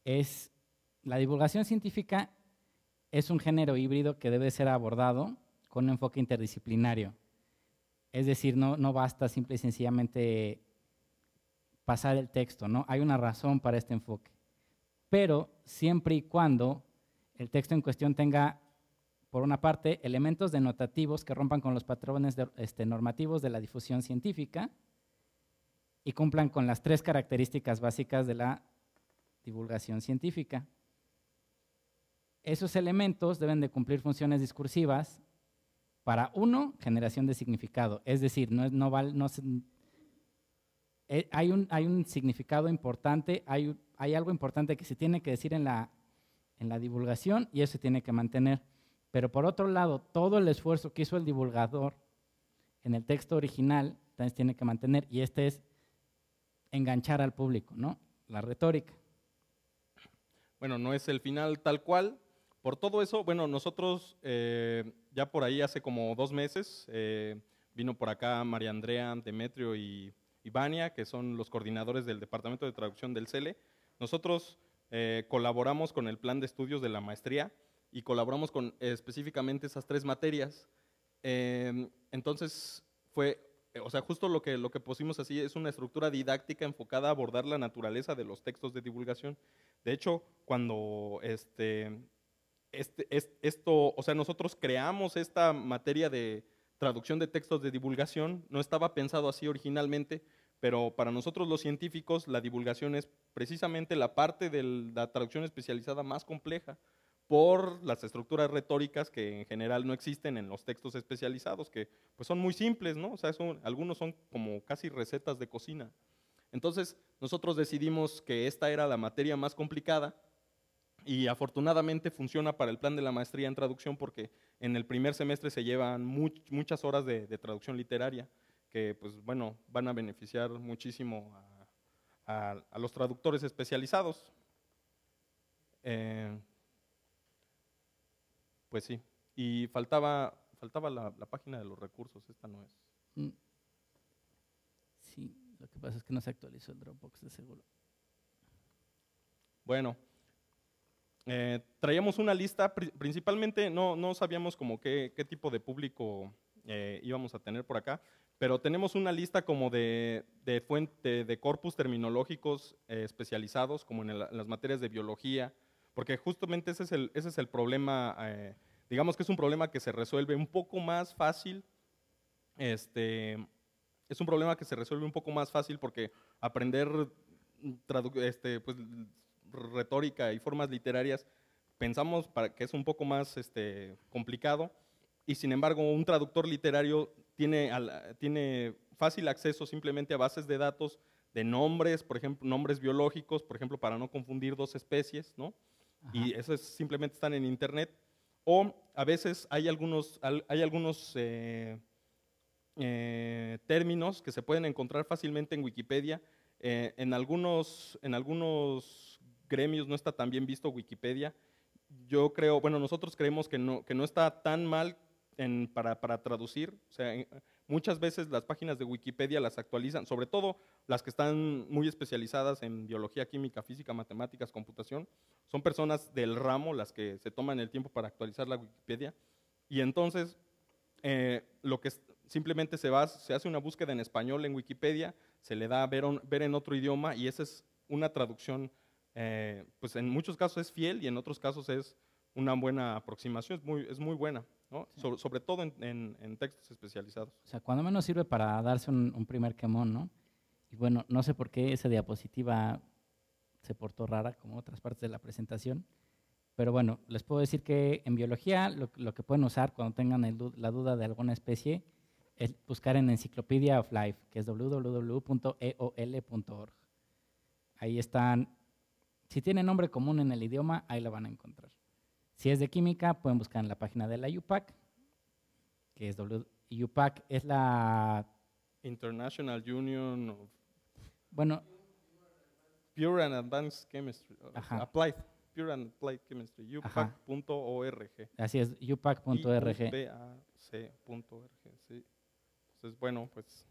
es la divulgación científica es un género híbrido que debe ser abordado con un enfoque interdisciplinario. Es decir, no basta simple y sencillamente pasar el texto, ¿no? Hay una razón para este enfoque. Pero siempre y cuando el texto en cuestión tenga, por una parte, elementos denotativos que rompan con los patrones normativos de la difusión científica y cumplan con las 3 características básicas de la divulgación científica. Esos elementos deben de cumplir funciones discursivas para, 1, generación de significado, es decir, hay un significado importante, hay algo importante que se tiene que decir en la divulgación y eso se tiene que mantener. Pero por otro lado, todo el esfuerzo que hizo el divulgador en el texto original también se tiene que mantener, y este es enganchar al público, ¿no? La retórica. Bueno, no es el final tal cual. Por todo eso, bueno, nosotros ya por ahí hace como 2 meses vino por acá María Andrea, Demetrio y Vania, que son los coordinadores del Departamento de Traducción del CELE. Nosotros colaboramos con el plan de estudios de la maestría y colaboramos con específicamente esas 3 materias. Entonces fue, o sea, justo lo que pusimos así es una estructura didáctica enfocada a abordar la naturaleza de los textos de divulgación. De hecho, cuando esto, o sea, nosotros creamos esta materia de traducción de textos de divulgación, no estaba pensado así originalmente, pero para nosotros los científicos la divulgación es precisamente la parte de la traducción especializada más compleja por las estructuras retóricas que en general no existen en los textos especializados, que pues son muy simples, ¿no? O sea, algunos son como casi recetas de cocina. Entonces, nosotros decidimos que esta era la materia más complicada y afortunadamente funciona para el plan de la maestría en traducción porque en el primer semestre se llevan muchas horas de traducción literaria que, pues bueno, van a beneficiar muchísimo a los traductores especializados. Pues sí, y faltaba la página de los recursos, esta no es. Sí, lo que pasa es que no se actualizó el Dropbox de seguro. Bueno, traíamos una lista, principalmente no sabíamos como qué tipo de público íbamos a tener por acá, pero tenemos una lista como de corpus terminológicos especializados, como en las materias de biología, porque justamente ese es el problema, digamos que es un problema que se resuelve un poco más fácil, es un problema que se resuelve un poco más fácil porque aprender pues, retórica y formas literarias pensamos que es un poco más complicado y sin embargo un traductor literario tiene fácil acceso simplemente a bases de datos de nombres, por ejemplo, nombres biológicos, por ejemplo, para no confundir 2 especies, ¿no? Ajá. Y esos simplemente están en internet. O a veces hay algunos términos que se pueden encontrar fácilmente en Wikipedia. En algunos gremios no está tan bien visto Wikipedia. Yo creo, bueno, nosotros creemos que no está tan mal para traducir. O sea, muchas veces las páginas de Wikipedia las actualizan, sobre todo las que están muy especializadas en biología, química, física, matemáticas, computación. Son personas del ramo las que se toman el tiempo para actualizar la Wikipedia. Y entonces, lo que simplemente se hace una búsqueda en español en Wikipedia, se le da a ver en otro idioma y esa es una traducción, pues en muchos casos es fiel y en otros casos es una buena aproximación, es muy buena. ¿no? Sobre todo en textos especializados. O sea, cuando menos sirve para darse un primer quemón, ¿no? Y bueno, no sé por qué esa diapositiva se portó rara como otras partes de la presentación, pero bueno, les puedo decir que en biología lo que pueden usar cuando tengan la duda de alguna especie es buscar en Encyclopedia of Life, que es www.eol.org. Ahí están, si tiene nombre común en el idioma, ahí lo van a encontrar. Si es de química, pueden buscar en la página de la IUPAC, que es IUPAC es la... International Union of Bueno, Pure and Advanced Chemistry, ajá. Applied, Pure and Applied Chemistry, upac.org. Así es, upac.org. IUPAC.org, sí. Entonces, bueno, pues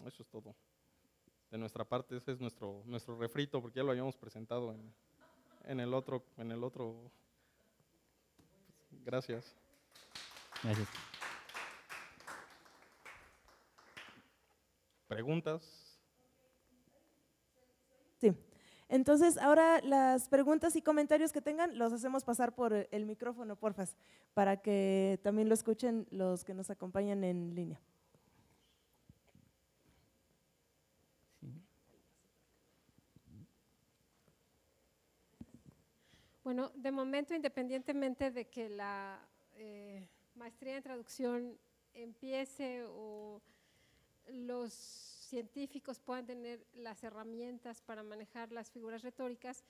eso es todo. De nuestra parte, ese es nuestro refrito, porque ya lo habíamos presentado en el otro. Gracias. Gracias. ¿Preguntas? Sí. Entonces, ahora las preguntas y comentarios que tengan los hacemos pasar por el micrófono, porfas, para que también lo escuchen los que nos acompañan en línea. Bueno, de momento, independientemente de que la maestría en traducción empiece o los científicos puedan tener las herramientas para manejar las figuras retóricas,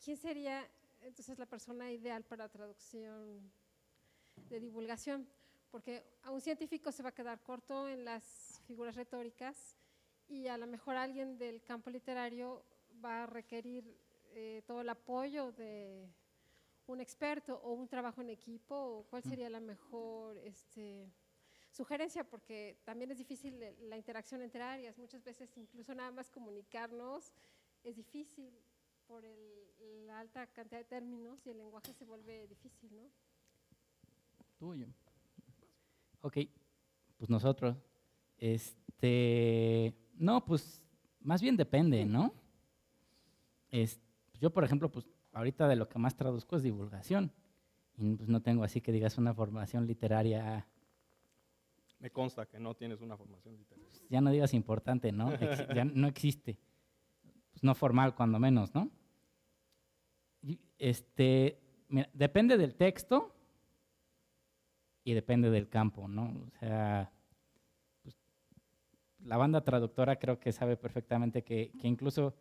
¿quién sería entonces la persona ideal para traducción de divulgación? Porque a un científico se va a quedar corto en las figuras retóricas y a lo mejor alguien del campo literario va a requerir todo el apoyo de un experto o un trabajo en equipo, o cuál sería la mejor sugerencia, porque también es difícil la interacción entre áreas, muchas veces incluso nada más comunicarnos es difícil por la alta cantidad de términos y el lenguaje se vuelve difícil, ¿no? Tuyo. Ok, pues nosotros, no, pues más bien depende, ¿no? Yo, por ejemplo, pues ahorita de lo que más traduzco es divulgación, y pues no tengo así que digas una formación literaria. Me consta que no tienes una formación literaria. Pues ya no digas importante, ¿no? Ya no existe, pues no formal cuando menos, ¿no? Mira, depende del texto y depende del campo, ¿no? O sea, pues, la banda traductora creo que sabe perfectamente que incluso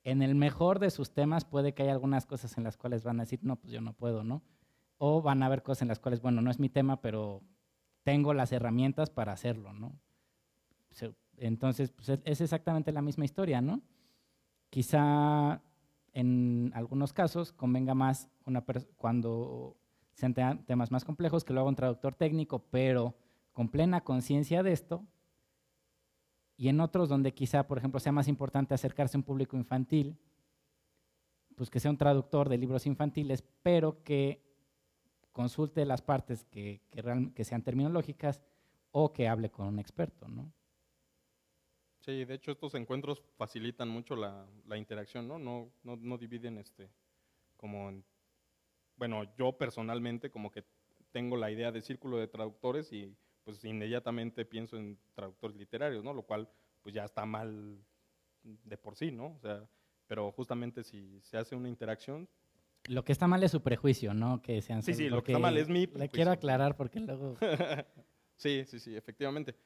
en el mejor de sus temas puede que haya algunas cosas en las cuales van a decir, no, pues yo no puedo, ¿no? O van a haber cosas en las cuales, bueno, no es mi tema, pero tengo las herramientas para hacerlo, ¿no? Entonces, pues es exactamente la misma historia, ¿no? Quizá en algunos casos convenga más cuando sean temas más complejos que lo haga un traductor técnico, pero con plena conciencia de esto, y en otros donde quizá, por ejemplo, sea más importante acercarse a un público infantil, pues que sea un traductor de libros infantiles, pero que consulte las partes que sean terminológicas o que hable con un experto, ¿no? Sí, de hecho estos encuentros facilitan mucho la interacción, ¿no? No dividen como en, bueno, yo personalmente como que tengo la idea de círculo de traductores y pues inmediatamente pienso en traductores literarios, ¿no? Lo cual pues ya está mal de por sí, ¿no? O sea, pero justamente si se hace una interacción. Lo que está mal es su prejuicio, ¿no? Que sean Sí, lo que está mal es mi prejuicio. Le quiero aclarar porque luego… Sí, efectivamente.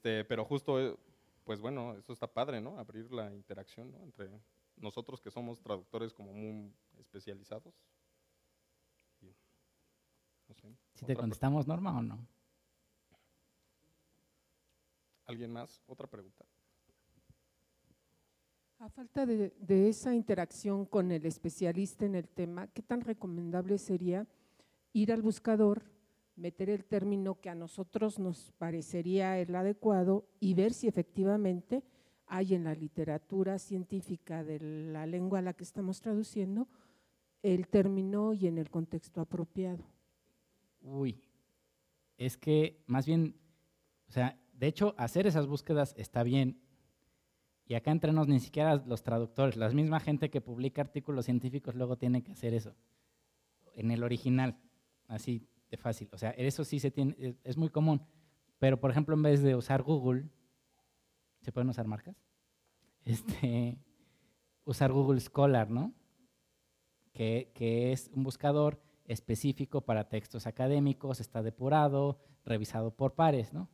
Pero justo, pues bueno, eso está padre, ¿no? Abrir la interacción, ¿no? Entre nosotros que somos traductores como muy especializados. Y, no sé, ¿Si te contestamos, Norma, o no? ¿Alguien más? ¿Otra pregunta? A falta de esa interacción con el especialista en el tema, ¿qué tan recomendable sería ir al buscador, meter el término que a nosotros nos parecería el adecuado y ver si efectivamente hay en la literatura científica de la lengua a la que estamos traduciendo el término y en el contexto apropiado? Uy, es que más bien, o sea, de hecho, hacer esas búsquedas está bien. Y acá entre nos ni siquiera los traductores, la misma gente que publica artículos científicos luego tiene que hacer eso, en el original, así, de fácil. O sea, eso sí se tiene, es muy común. Pero, por ejemplo, en vez de usar Google, ¿se pueden usar marcas? Usar Google Scholar, ¿no? Que es un buscador específico para textos académicos, está depurado, revisado por pares, ¿no?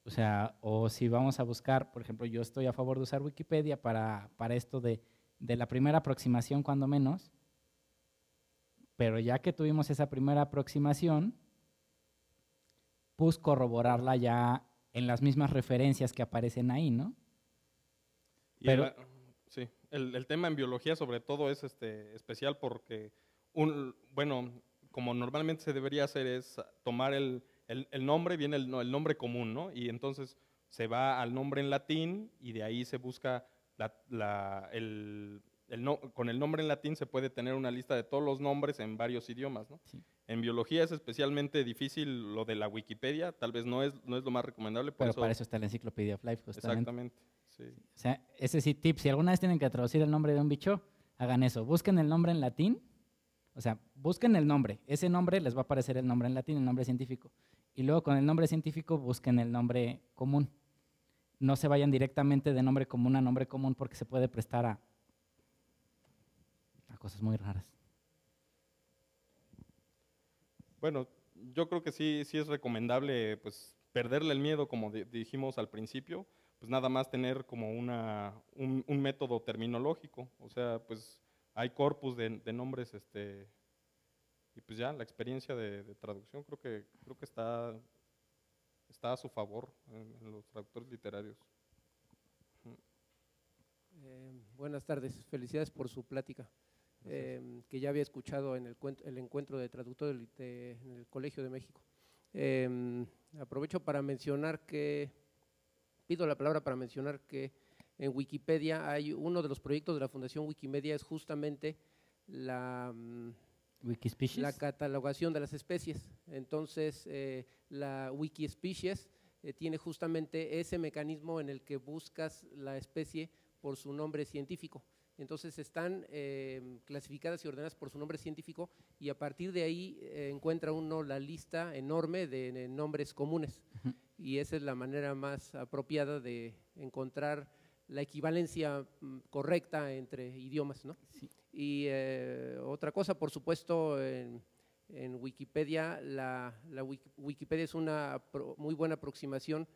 O sea, o si vamos a buscar, por ejemplo, yo estoy a favor de usar Wikipedia para esto de la primera aproximación, cuando menos, pero ya que tuvimos esa primera aproximación, pues corroborarla ya en las mismas referencias que aparecen ahí, ¿no? Pero, sí, el tema en biología sobre todo es especial porque, bueno, como normalmente se debería hacer es tomar el nombre, viene el nombre común, ¿no? Y entonces se va al nombre en latín y de ahí se busca con el nombre en latín se puede tener una lista de todos los nombres en varios idiomas, ¿no? Sí. En biología es especialmente difícil lo de la Wikipedia, tal vez no es lo más recomendable. Pero para eso está la Encyclopedia of Life, justamente. Exactamente, sí. O sea, ese sí tip, si alguna vez tienen que traducir el nombre de un bicho, hagan eso, busquen el nombre en latín, o sea, busquen el nombre, ese nombre les va a aparecer el nombre en latín, el nombre científico, y luego con el nombre científico busquen el nombre común. No se vayan directamente de nombre común a nombre común porque se puede prestar a cosas muy raras. Bueno, yo creo que sí es recomendable pues perderle el miedo, como dijimos al principio, pues nada más tener como un método terminológico, o sea, pues hay corpus de nombres, y pues ya la experiencia de traducción creo que está a su favor en los traductores literarios. Buenas tardes, felicidades por su plática, que ya había escuchado en el encuentro de traductores en el Colegio de México. Aprovecho para mencionar pido la palabra para mencionar que en Wikipedia hay uno de los proyectos de la Fundación Wikimedia es justamente la catalogación de las especies. Entonces, la Wikispecies tiene justamente ese mecanismo en el que buscas la especie por su nombre científico. Entonces, están clasificadas y ordenadas por su nombre científico y a partir de ahí encuentra uno la lista enorme de nombres comunes. Y esa es la manera más apropiada de encontrar la equivalencia correcta entre idiomas, ¿no? Sí. Y otra cosa, por supuesto, en Wikipedia, Wikipedia es una muy buena aproximación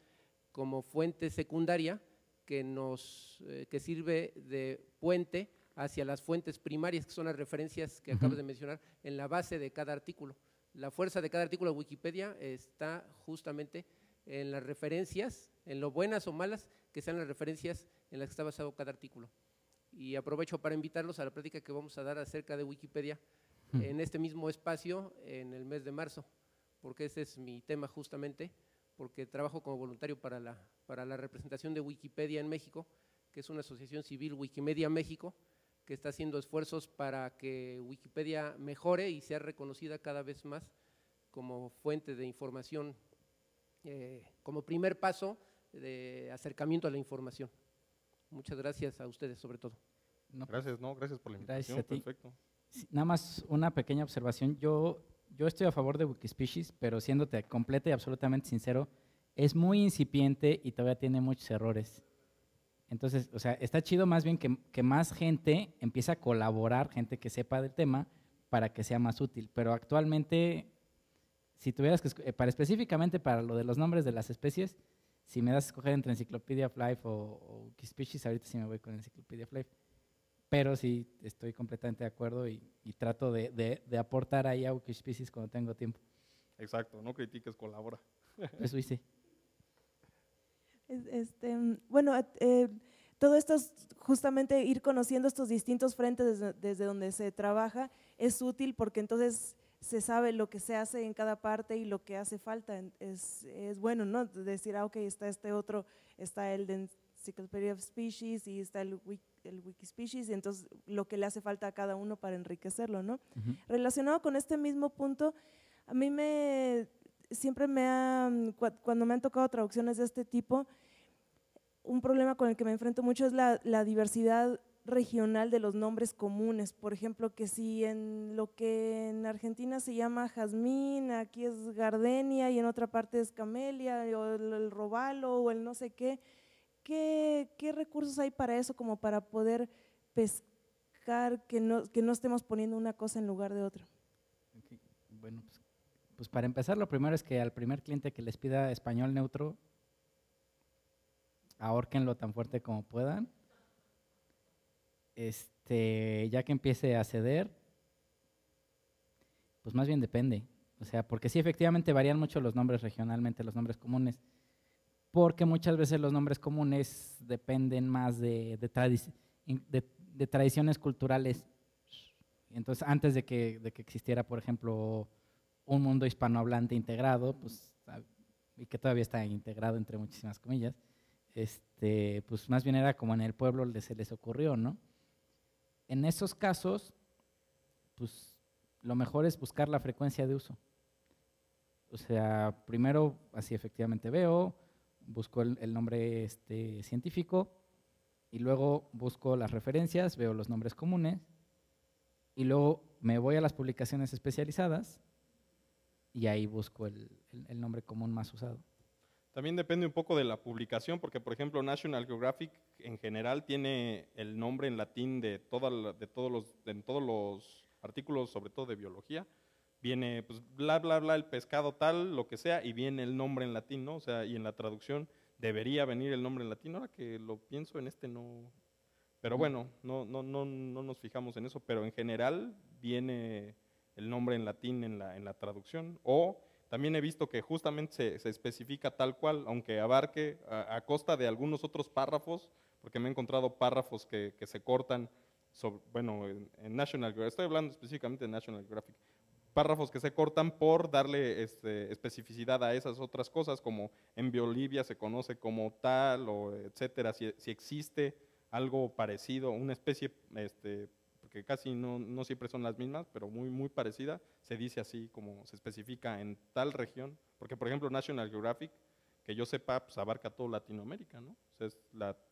como fuente secundaria que sirve de puente hacia las fuentes primarias, que son las referencias que acabas de mencionar en la base de cada artículo. La fuerza de cada artículo de Wikipedia está justamente en las referencias, en lo buenas o malas que sean las referencias en las que está basado cada artículo. Y aprovecho para invitarlos a la plática que vamos a dar acerca de Wikipedia en este mismo espacio en el mes de marzo, porque ese es mi tema justamente, porque trabajo como voluntario para la representación de Wikipedia en México, que es una asociación civil, Wikimedia México, que está haciendo esfuerzos para que Wikipedia mejore y sea reconocida cada vez más como fuente de información, como primer paso de acercamiento a la información. Muchas gracias a ustedes sobre todo. Gracias por la invitación. Gracias a ti. Perfecto. Sí, nada más una pequeña observación. Yo estoy a favor de Wikispecies, pero siéndote completa y absolutamente sincero, es muy incipiente y todavía tiene muchos errores. Entonces, o sea, está chido más bien que más gente empiece a colaborar, gente que sepa del tema, para que sea más útil. Pero actualmente, si tuvieras que, específicamente para lo de los nombres de las especies, si me das a escoger entre Encyclopedia of Life o Wikispecies, ahorita sí me voy con Encyclopedia of Life. Pero sí estoy completamente de acuerdo y trato de aportar ahí a Wikispecies cuando tengo tiempo. Exacto, no critiques, colabora. Eso hice. Bueno, todo esto es justamente ir conociendo estos distintos frentes desde donde se trabaja, es útil porque entonces se sabe lo que se hace en cada parte y lo que hace falta. Es bueno, ¿no? Decir, ok, está este otro, está el de Encyclopedia of Species y está el Wikispecies, y entonces lo que le hace falta a cada uno para enriquecerlo, ¿no? Relacionado con este mismo punto, a mí cuando me han tocado traducciones de este tipo, un problema con el que me enfrento mucho es la diversidad regional de los nombres comunes. Por ejemplo, que si en lo que en Argentina se llama jazmín, aquí es gardenia y en otra parte es camelia o el robalo o el no sé qué. ¿Qué recursos hay para eso como para poder pescar que no estemos poniendo una cosa en lugar de otra? Okay. Bueno, pues para empezar, lo primero es que al primer cliente que les pida español neutro, ahórquenlo tan fuerte como puedan. Ya que empiece a ceder, pues más bien depende. O sea, porque sí, efectivamente varían mucho los nombres regionalmente, los nombres comunes, porque muchas veces los nombres comunes dependen más de tradiciones culturales. Entonces, antes de que existiera, por ejemplo, un mundo hispanohablante integrado, pues, y que todavía está integrado entre muchísimas comillas, pues más bien era como en el pueblo se les ocurrió, ¿no? En esos casos, pues lo mejor es buscar la frecuencia de uso. O sea, primero, así efectivamente veo, busco el nombre científico y luego busco las referencias, veo los nombres comunes y luego me voy a las publicaciones especializadas y ahí busco el nombre común más usado. También depende un poco de la publicación, porque por ejemplo National Geographic en general tiene el nombre en latín de todos los artículos, sobre todo de biología. Viene pues bla, bla, bla, el pescado tal, lo que sea, y viene el nombre en latín, ¿no? O sea, y en la traducción debería venir el nombre en latín. Ahora que lo pienso, en no. Pero bueno, no nos fijamos en eso, pero en general viene el nombre en latín en la traducción. O también he visto que justamente se especifica tal cual, aunque abarque a costa de algunos otros párrafos, porque me he encontrado párrafos que se cortan, bueno, en National Geographic, estoy hablando específicamente de National Geographic, párrafos que se cortan por darle especificidad a esas otras cosas, como en Bolivia se conoce como tal, o etcétera, si existe algo parecido, una especie, porque casi no siempre son las mismas, pero muy parecida, se dice así como se especifica en tal región, porque por ejemplo National Geographic, que yo sepa, pues abarca todo Latinoamérica, ¿no? O sea,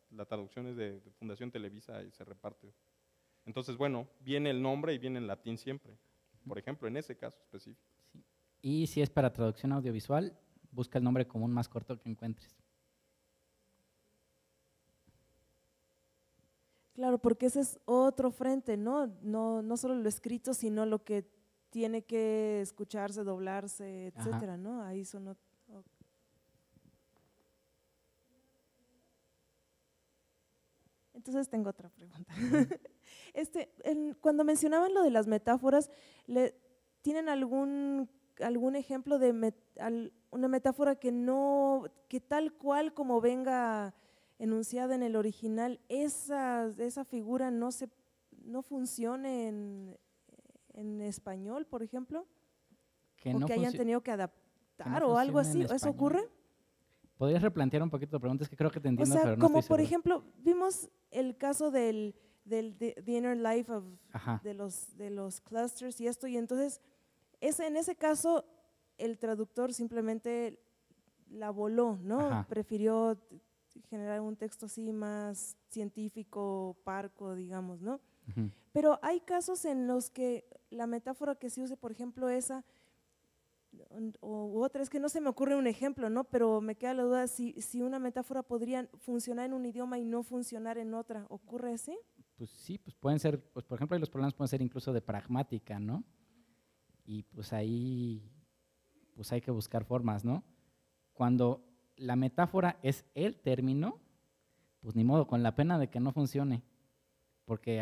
la traducción es de Fundación Televisa y se reparte. Entonces, bueno, viene el nombre y viene en latín siempre, por ejemplo, en ese caso específico. Sí. Y si es para traducción audiovisual, busca el nombre común más corto que encuentres. Claro, porque ese es otro frente, ¿no? No solo lo escrito, sino lo que tiene que escucharse, doblarse, etcétera, Ajá. ¿no? Ahí son Entonces tengo otra pregunta. Cuando mencionaban lo de las metáforas, ¿tienen algún ejemplo de una metáfora que tal cual como venga enunciada en el original, esa figura no funcione en español, por ejemplo? ¿O que hayan tenido que adaptar o algo así? ¿Eso ocurre? ¿Podrías replantear un poquito la pregunta? Es que creo que te entiendo, o sea, pero no como estoy por seguro. ejemplo, vimos el caso The Inner Life de los clusters y esto, y entonces en ese caso el traductor simplemente la voló, ¿no? Ajá. Prefirió generar un texto así más científico, parco, digamos, ¿no? Uh-huh. Pero hay casos en los que la metáfora que se use, por ejemplo, esa u otra, es que no se me ocurre un ejemplo, ¿no? Pero me queda la duda si una metáfora podría funcionar en un idioma y no funcionar en otra. ¿Ocurre así? Pues sí, pues pueden ser, pues por ejemplo, los problemas pueden ser incluso de pragmática, ¿no? Y pues ahí pues hay que buscar formas, ¿no? Cuando la metáfora es el término, pues ni modo, con la pena de que no funcione. Porque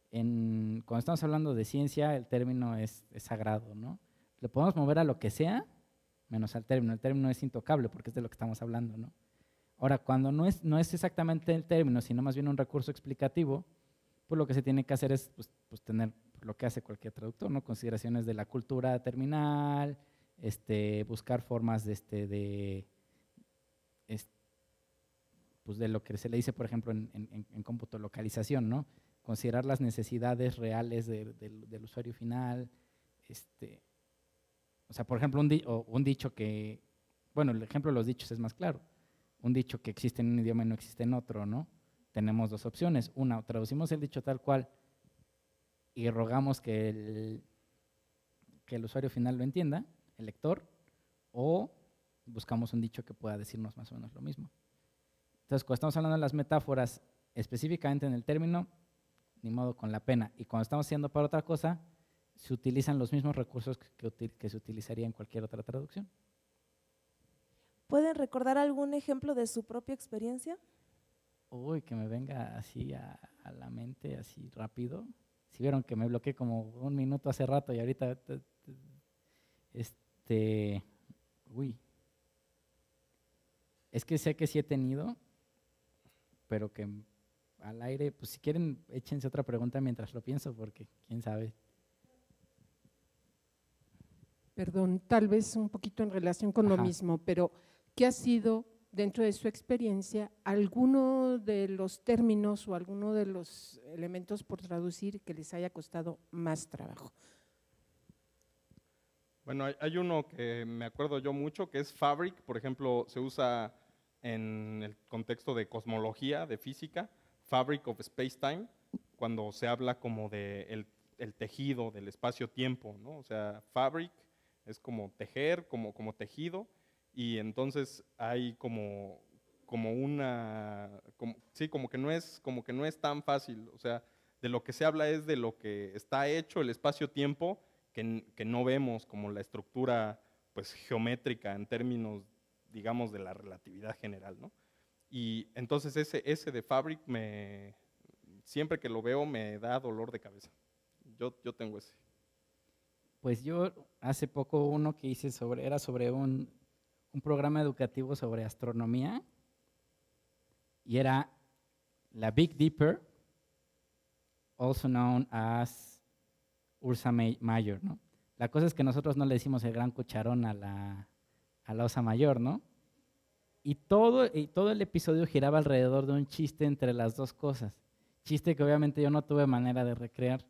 cuando estamos hablando de ciencia, el término es sagrado, ¿no? Le podemos mover a lo que sea, menos al término. El término es intocable porque es de lo que estamos hablando, ¿no? Ahora, cuando no es exactamente el término, sino más bien un recurso explicativo, pues lo que se tiene que hacer es pues tener lo que hace cualquier traductor, ¿no? Consideraciones de la cultura terminal, buscar formas pues de lo que se le dice, por ejemplo, en cómputo localización, ¿no? Considerar las necesidades reales del usuario final. O sea, por ejemplo, un dicho que, bueno, el ejemplo de los dichos es más claro. Un dicho que existe en un idioma y no existe en otro, ¿no? tenemos dos opciones. Una, o traducimos el dicho tal cual y rogamos que el usuario final lo entienda, el lector, o buscamos un dicho que pueda decirnos más o menos lo mismo. Entonces, cuando estamos hablando de las metáforas, específicamente en el término, ni modo con la pena. Y cuando estamos haciendo para otra cosa, se utilizan los mismos recursos que se utilizaría en cualquier otra traducción. ¿Pueden recordar algún ejemplo de su propia experiencia? Uy, que me venga así a la mente, así rápido. Si vieron que me bloqueé como un minuto hace rato y ahorita, uy. Es que sé que sí he tenido, pero que al aire, pues si quieren, échense otra pregunta mientras lo pienso, porque quién sabe. Perdón, tal vez un poquito en relación con lo Ajá. mismo, pero ¿qué ha sido, dentro de su experiencia, alguno de los términos o alguno de los elementos por traducir que les haya costado más trabajo? Bueno, hay uno que me acuerdo yo mucho, que es fabric, por ejemplo, se usa en el contexto de cosmología, de física, fabric of space-time, cuando se habla como de el tejido del espacio-tiempo, ¿no? O sea, fabric es como tejer, como tejido, y entonces hay sí, como que no es tan fácil, o sea, de lo que se habla es de lo que está hecho el espacio-tiempo, que no vemos, como la estructura pues geométrica en términos, digamos, de la relatividad general, ¿no? Y entonces ese de Fabric, siempre que lo veo me da dolor de cabeza. Yo tengo ese. Pues yo hace poco uno que hice era sobre un programa educativo sobre astronomía y era la Big Dipper, also known as Ursa Mayor, ¿no? La cosa es que nosotros no le decimos el gran cucharón a la Osa Mayor, ¿no? Y todo el episodio giraba alrededor de un chiste entre las dos cosas. Chiste que obviamente yo no tuve manera de recrear.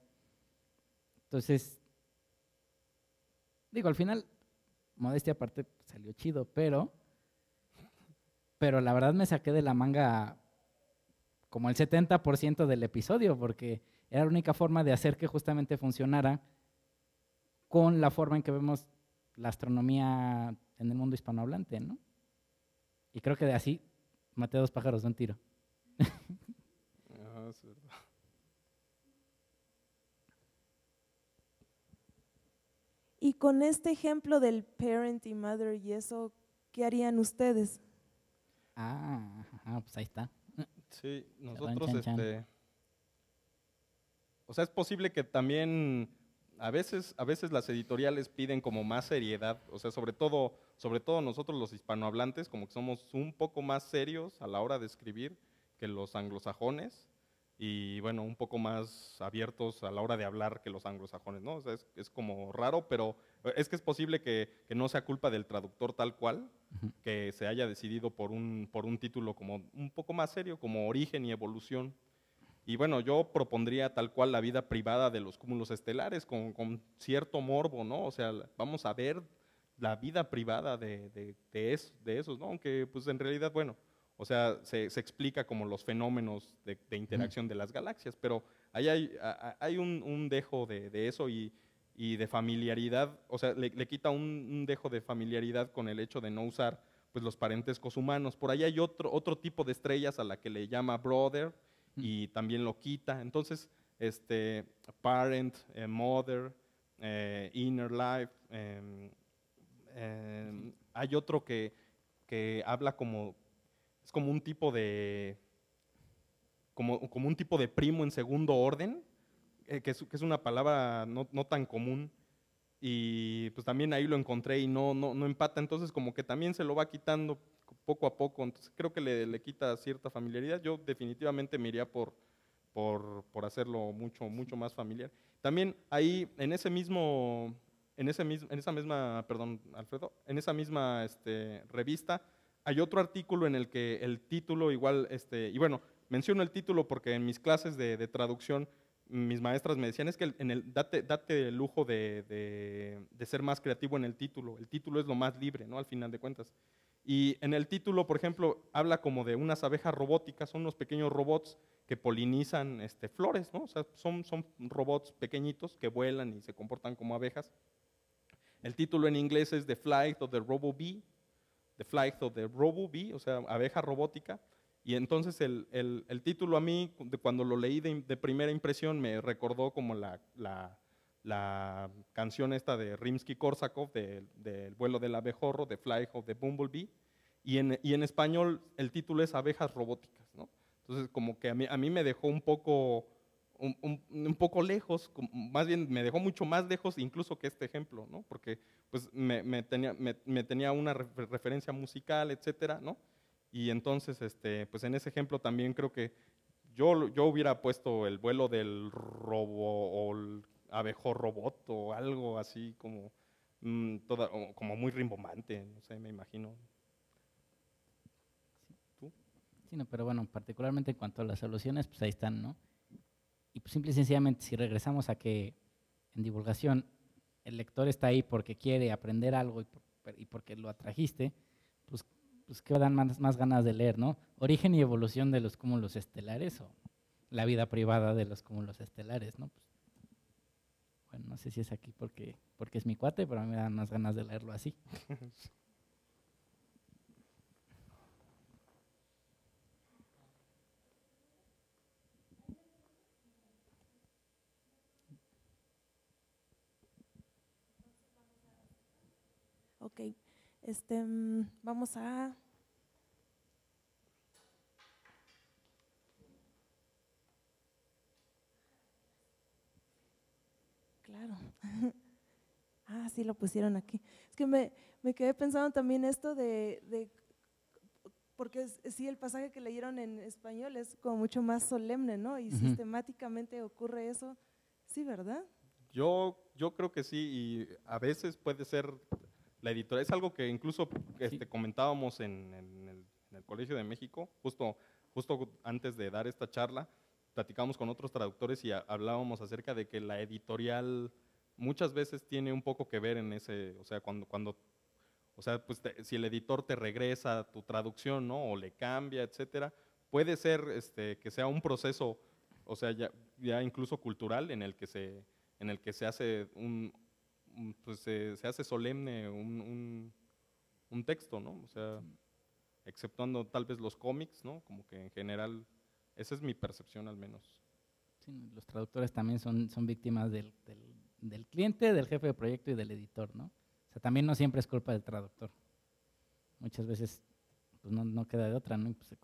Entonces, digo, al final, modestia aparte, salió chido, pero la verdad me saqué de la manga como el 70% del episodio, porque era la única forma de hacer que justamente funcionara con la forma en que vemos la astronomía en el mundo hispanohablante, ¿no? Y creo que de así maté a 2 pájaros de un tiro. Es verdad. Y con este ejemplo del parent y mother y eso, ¿qué harían ustedes? Pues ahí está. Sí, nosotros, Chan, chan. o sea, es posible que también a veces las editoriales piden como más seriedad, o sea, sobre todo nosotros los hispanohablantes, como que somos un poco más serios a la hora de escribir que los anglosajones, y bueno, un poco más abiertos a la hora de hablar que los anglosajones, ¿no? O sea, es como raro, pero es que es posible que no sea culpa del traductor tal cual, que se haya decidido por un título como un poco más serio, como Origen y Evolución. Y bueno, yo propondría tal cual la vida privada de los cúmulos estelares, con cierto morbo, ¿no? O sea, vamos a ver la vida privada de esos, ¿no? Aunque pues en realidad, bueno, o sea, se explica como los fenómenos de interacción de las galaxias, pero ahí hay un dejo de eso y de familiaridad, o sea, le quita un dejo de familiaridad con el hecho de no usar pues los parentescos humanos. Por ahí hay otro tipo de estrellas a la que le llama brother y también lo quita. Entonces, parent, mother, inner life, hay otro que habla es como un tipo de, como un tipo de primo en segundo orden, que es una palabra no tan común, y pues también ahí lo encontré y no empata, entonces como que también se lo va quitando poco a poco, entonces creo que le quita cierta familiaridad. Yo definitivamente me iría por hacerlo mucho más familiar. También ahí en esa misma revista hay otro artículo en el que el título igual, y bueno, menciono el título porque en mis clases de traducción mis maestras me decían, es que date el lujo de ser más creativo en el título es lo más libre, ¿no? Al final de cuentas. Y en el título, por ejemplo, habla como de unas abejas robóticas, son unos pequeños robots que polinizan flores, ¿no? O sea, son robots pequeñitos que vuelan y se comportan como abejas. El título en inglés es The Flight of the Robo Bee, The Flight of the Robo Bee, o sea, abeja robótica. Y entonces el título a mí, cuando lo leí de primera impresión, me recordó como la canción esta de Rimsky-Korsakov, del vuelo del abejorro, The Flight of the Bumblebee. Y en español el título es Abejas robóticas, ¿no? Entonces como que a mí me dejó un poco lejos, más bien me dejó mucho más lejos incluso que este ejemplo, ¿no? Porque pues me tenía una referencia musical, etcétera, ¿no? Y entonces pues en ese ejemplo también creo que yo hubiera puesto el vuelo del robo o el abejor robot o algo así como como muy rimbombante, no sé, me imagino. Sí, no, pero bueno, particularmente en cuanto a las soluciones, pues ahí están, ¿no? Y pues simple y sencillamente, si regresamos a que en divulgación el lector está ahí porque quiere aprender algo y porque lo atrajiste, pues ¿qué dan más ganas de leer, no? Origen y evolución de los cúmulos estelares o la vida privada de los cúmulos estelares, ¿no? Pues, bueno, no sé si es aquí porque es mi cuate, pero a mí me dan más ganas de leerlo así. Ok, vamos a… Claro. Ah, sí, lo pusieron aquí. Es que me quedé pensando también esto porque sí, el pasaje que leyeron en español es como mucho más solemne, ¿no? Y sistemáticamente ocurre eso. Sí, ¿verdad? Yo creo que sí, y a veces puede ser la editorial. Es algo que incluso comentábamos en el Colegio de México, justo antes de dar esta charla, platicábamos con otros traductores y hablábamos acerca de que la editorial muchas veces tiene un poco que ver en ese, o sea, o sea, pues si el editor te regresa tu traducción, ¿no? O le cambia, etcétera, puede ser que sea un proceso, o sea, ya incluso cultural en el que se hace pues se hace solemne un texto, ¿no? O sea, exceptuando tal vez los cómics, ¿no? Como que en general, esa es mi percepción al menos. Sí, los traductores también son víctimas del cliente, del jefe de proyecto y del editor, ¿no? O sea, también no siempre es culpa del traductor. Muchas veces pues no queda de otra, ¿no? Y pues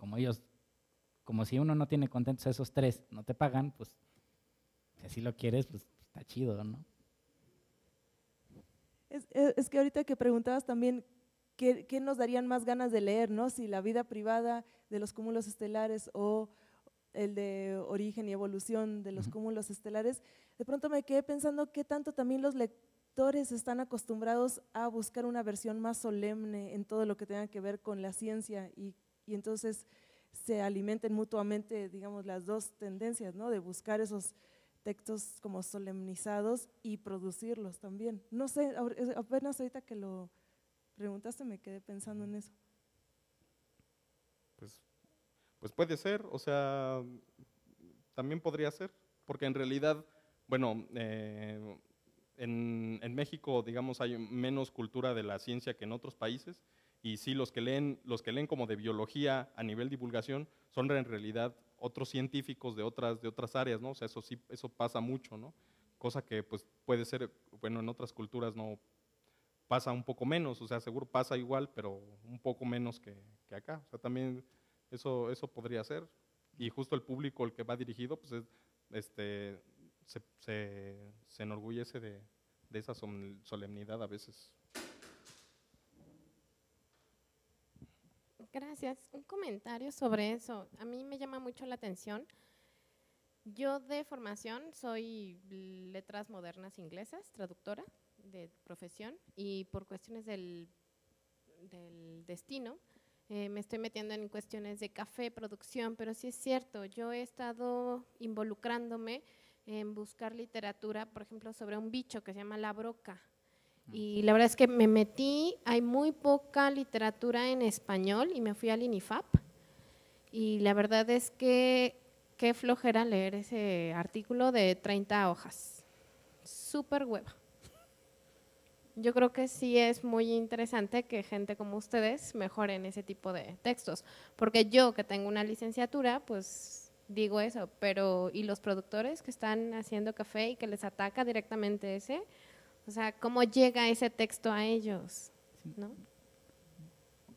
como si uno no tiene contentos a esos tres, no te pagan, pues si así lo quieres, pues está chido, ¿no? Es que ahorita que preguntabas también qué nos darían más ganas de leer, ¿no? Si la vida privada de los cúmulos estelares o el de origen y evolución de los cúmulos estelares, de pronto me quedé pensando qué tanto también los lectores están acostumbrados a buscar una versión más solemne en todo lo que tenga que ver con la ciencia y entonces se alimenten mutuamente, digamos, las dos tendencias, ¿no? De buscar esos textos como solemnizados y producirlos también. No sé, apenas ahorita que lo preguntaste me quedé pensando en eso. Pues puede ser, o sea, también podría ser, porque en realidad, bueno, en México, digamos, hay menos cultura de la ciencia que en otros países, y sí, los que leen como de biología a nivel divulgación son en realidad otros científicos de otras áreas, ¿no? O sea, eso pasa mucho, ¿no? Cosa que pues puede ser, bueno, en otras culturas no pasa un poco menos, o sea, seguro pasa igual, pero un poco menos que acá. O sea, también eso podría ser. Y justo el público al que va dirigido, pues se enorgullece de esa solemnidad a veces. Gracias. Un comentario sobre eso. A mí me llama mucho la atención. Yo de formación soy letras modernas inglesas, traductora de profesión, y por cuestiones del destino me estoy metiendo en cuestiones de café, producción, pero sí es cierto, yo he estado involucrándome en buscar literatura, por ejemplo, sobre un bicho que se llama la broca. Y la verdad es que me metí, hay muy poca literatura en español y me fui al INIFAP. Y la verdad es que qué flojera leer ese artículo de 30 hojas. Súper hueva. Yo creo que sí es muy interesante que gente como ustedes mejoren ese tipo de textos. Porque yo que tengo una licenciatura, pues digo eso, pero ¿y los productores que están haciendo café y que les ataca directamente ese? O sea, ¿cómo llega ese texto a ellos? ¿No?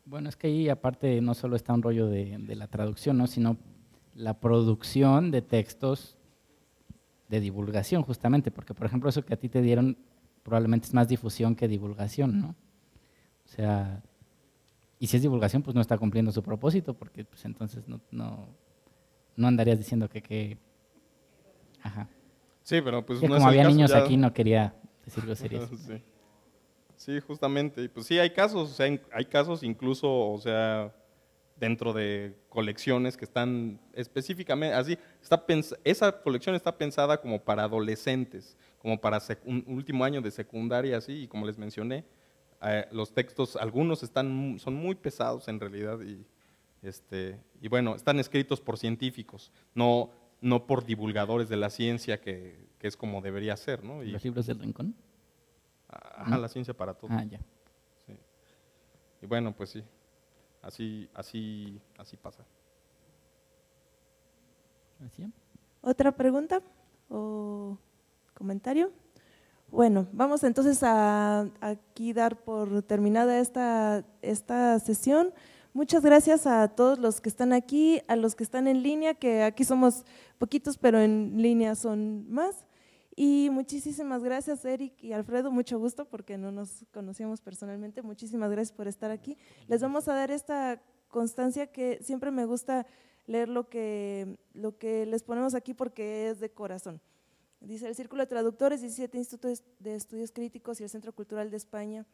Bueno, es que ahí aparte no solo está un rollo de la traducción, ¿no? Sino la producción de textos de divulgación, justamente, porque por ejemplo eso que a ti te dieron probablemente es más difusión que divulgación, ¿no? O sea, y si es divulgación, pues no está cumpliendo su propósito, porque pues entonces no andarías diciendo que ajá. Sí, pero pues Que no como es el había caso niños ya. aquí, no quería decir groserías. Sí. Sí, justamente. Y pues sí, hay casos, o sea, hay casos incluso, o sea, dentro de colecciones que están específicamente, así, esa colección está pensada como para adolescentes, como para un último año de secundaria, así, y como les mencioné, los textos, algunos son muy pesados en realidad, y bueno, están escritos por científicos, no por divulgadores de la ciencia, que es como debería ser, ¿no? ¿Los libros del rincón? Ajá, la ciencia para todos. Ah, ya. Sí. Y bueno, pues sí, así pasa. ¿Así? ¿Otra pregunta o comentario? Bueno, vamos entonces a aquí dar por terminada esta sesión. Muchas gracias a todos los que están aquí, a los que están en línea, que aquí somos poquitos, pero en línea son más. Y muchísimas gracias, Eric y Alfredo, mucho gusto porque no nos conocíamos personalmente. Muchísimas gracias por estar aquí. Les vamos a dar esta constancia que siempre me gusta leer lo que les ponemos aquí porque es de corazón. Dice: el Círculo de Traductores, 17 Institutos de Estudios Críticos y el Centro Cultural de España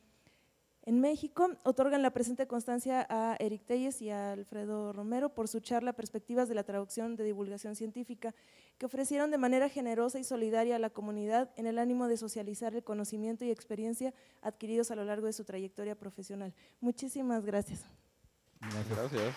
en México otorgan la presente constancia a Eric Telles y a Alfredo Romero por su charla Perspectivas de la Traducción de Divulgación Científica, que ofrecieron de manera generosa y solidaria a la comunidad en el ánimo de socializar el conocimiento y experiencia adquiridos a lo largo de su trayectoria profesional. Muchísimas gracias. Gracias.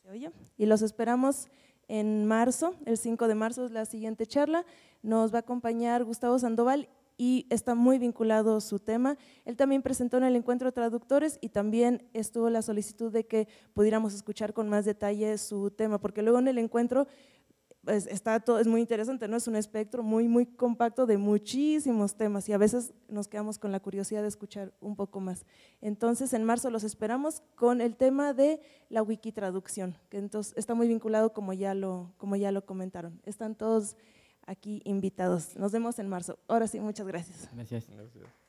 ¿Se oye? Y los esperamos en marzo, el 5 de marzo es la siguiente charla. Nos va a acompañar Gustavo Sandoval y está muy vinculado su tema. Él también presentó en el encuentro traductores y también estuvo la solicitud de que pudiéramos escuchar con más detalle su tema, porque luego en el encuentro pues, es muy interesante, ¿no? Es un espectro muy compacto de muchísimos temas y a veces nos quedamos con la curiosidad de escuchar un poco más. Entonces en marzo los esperamos con el tema de la Wikitraducción, que entonces está muy vinculado como ya lo comentaron. Están todos aquí invitados. Nos vemos en marzo. Ahora sí, muchas gracias. Gracias. Gracias.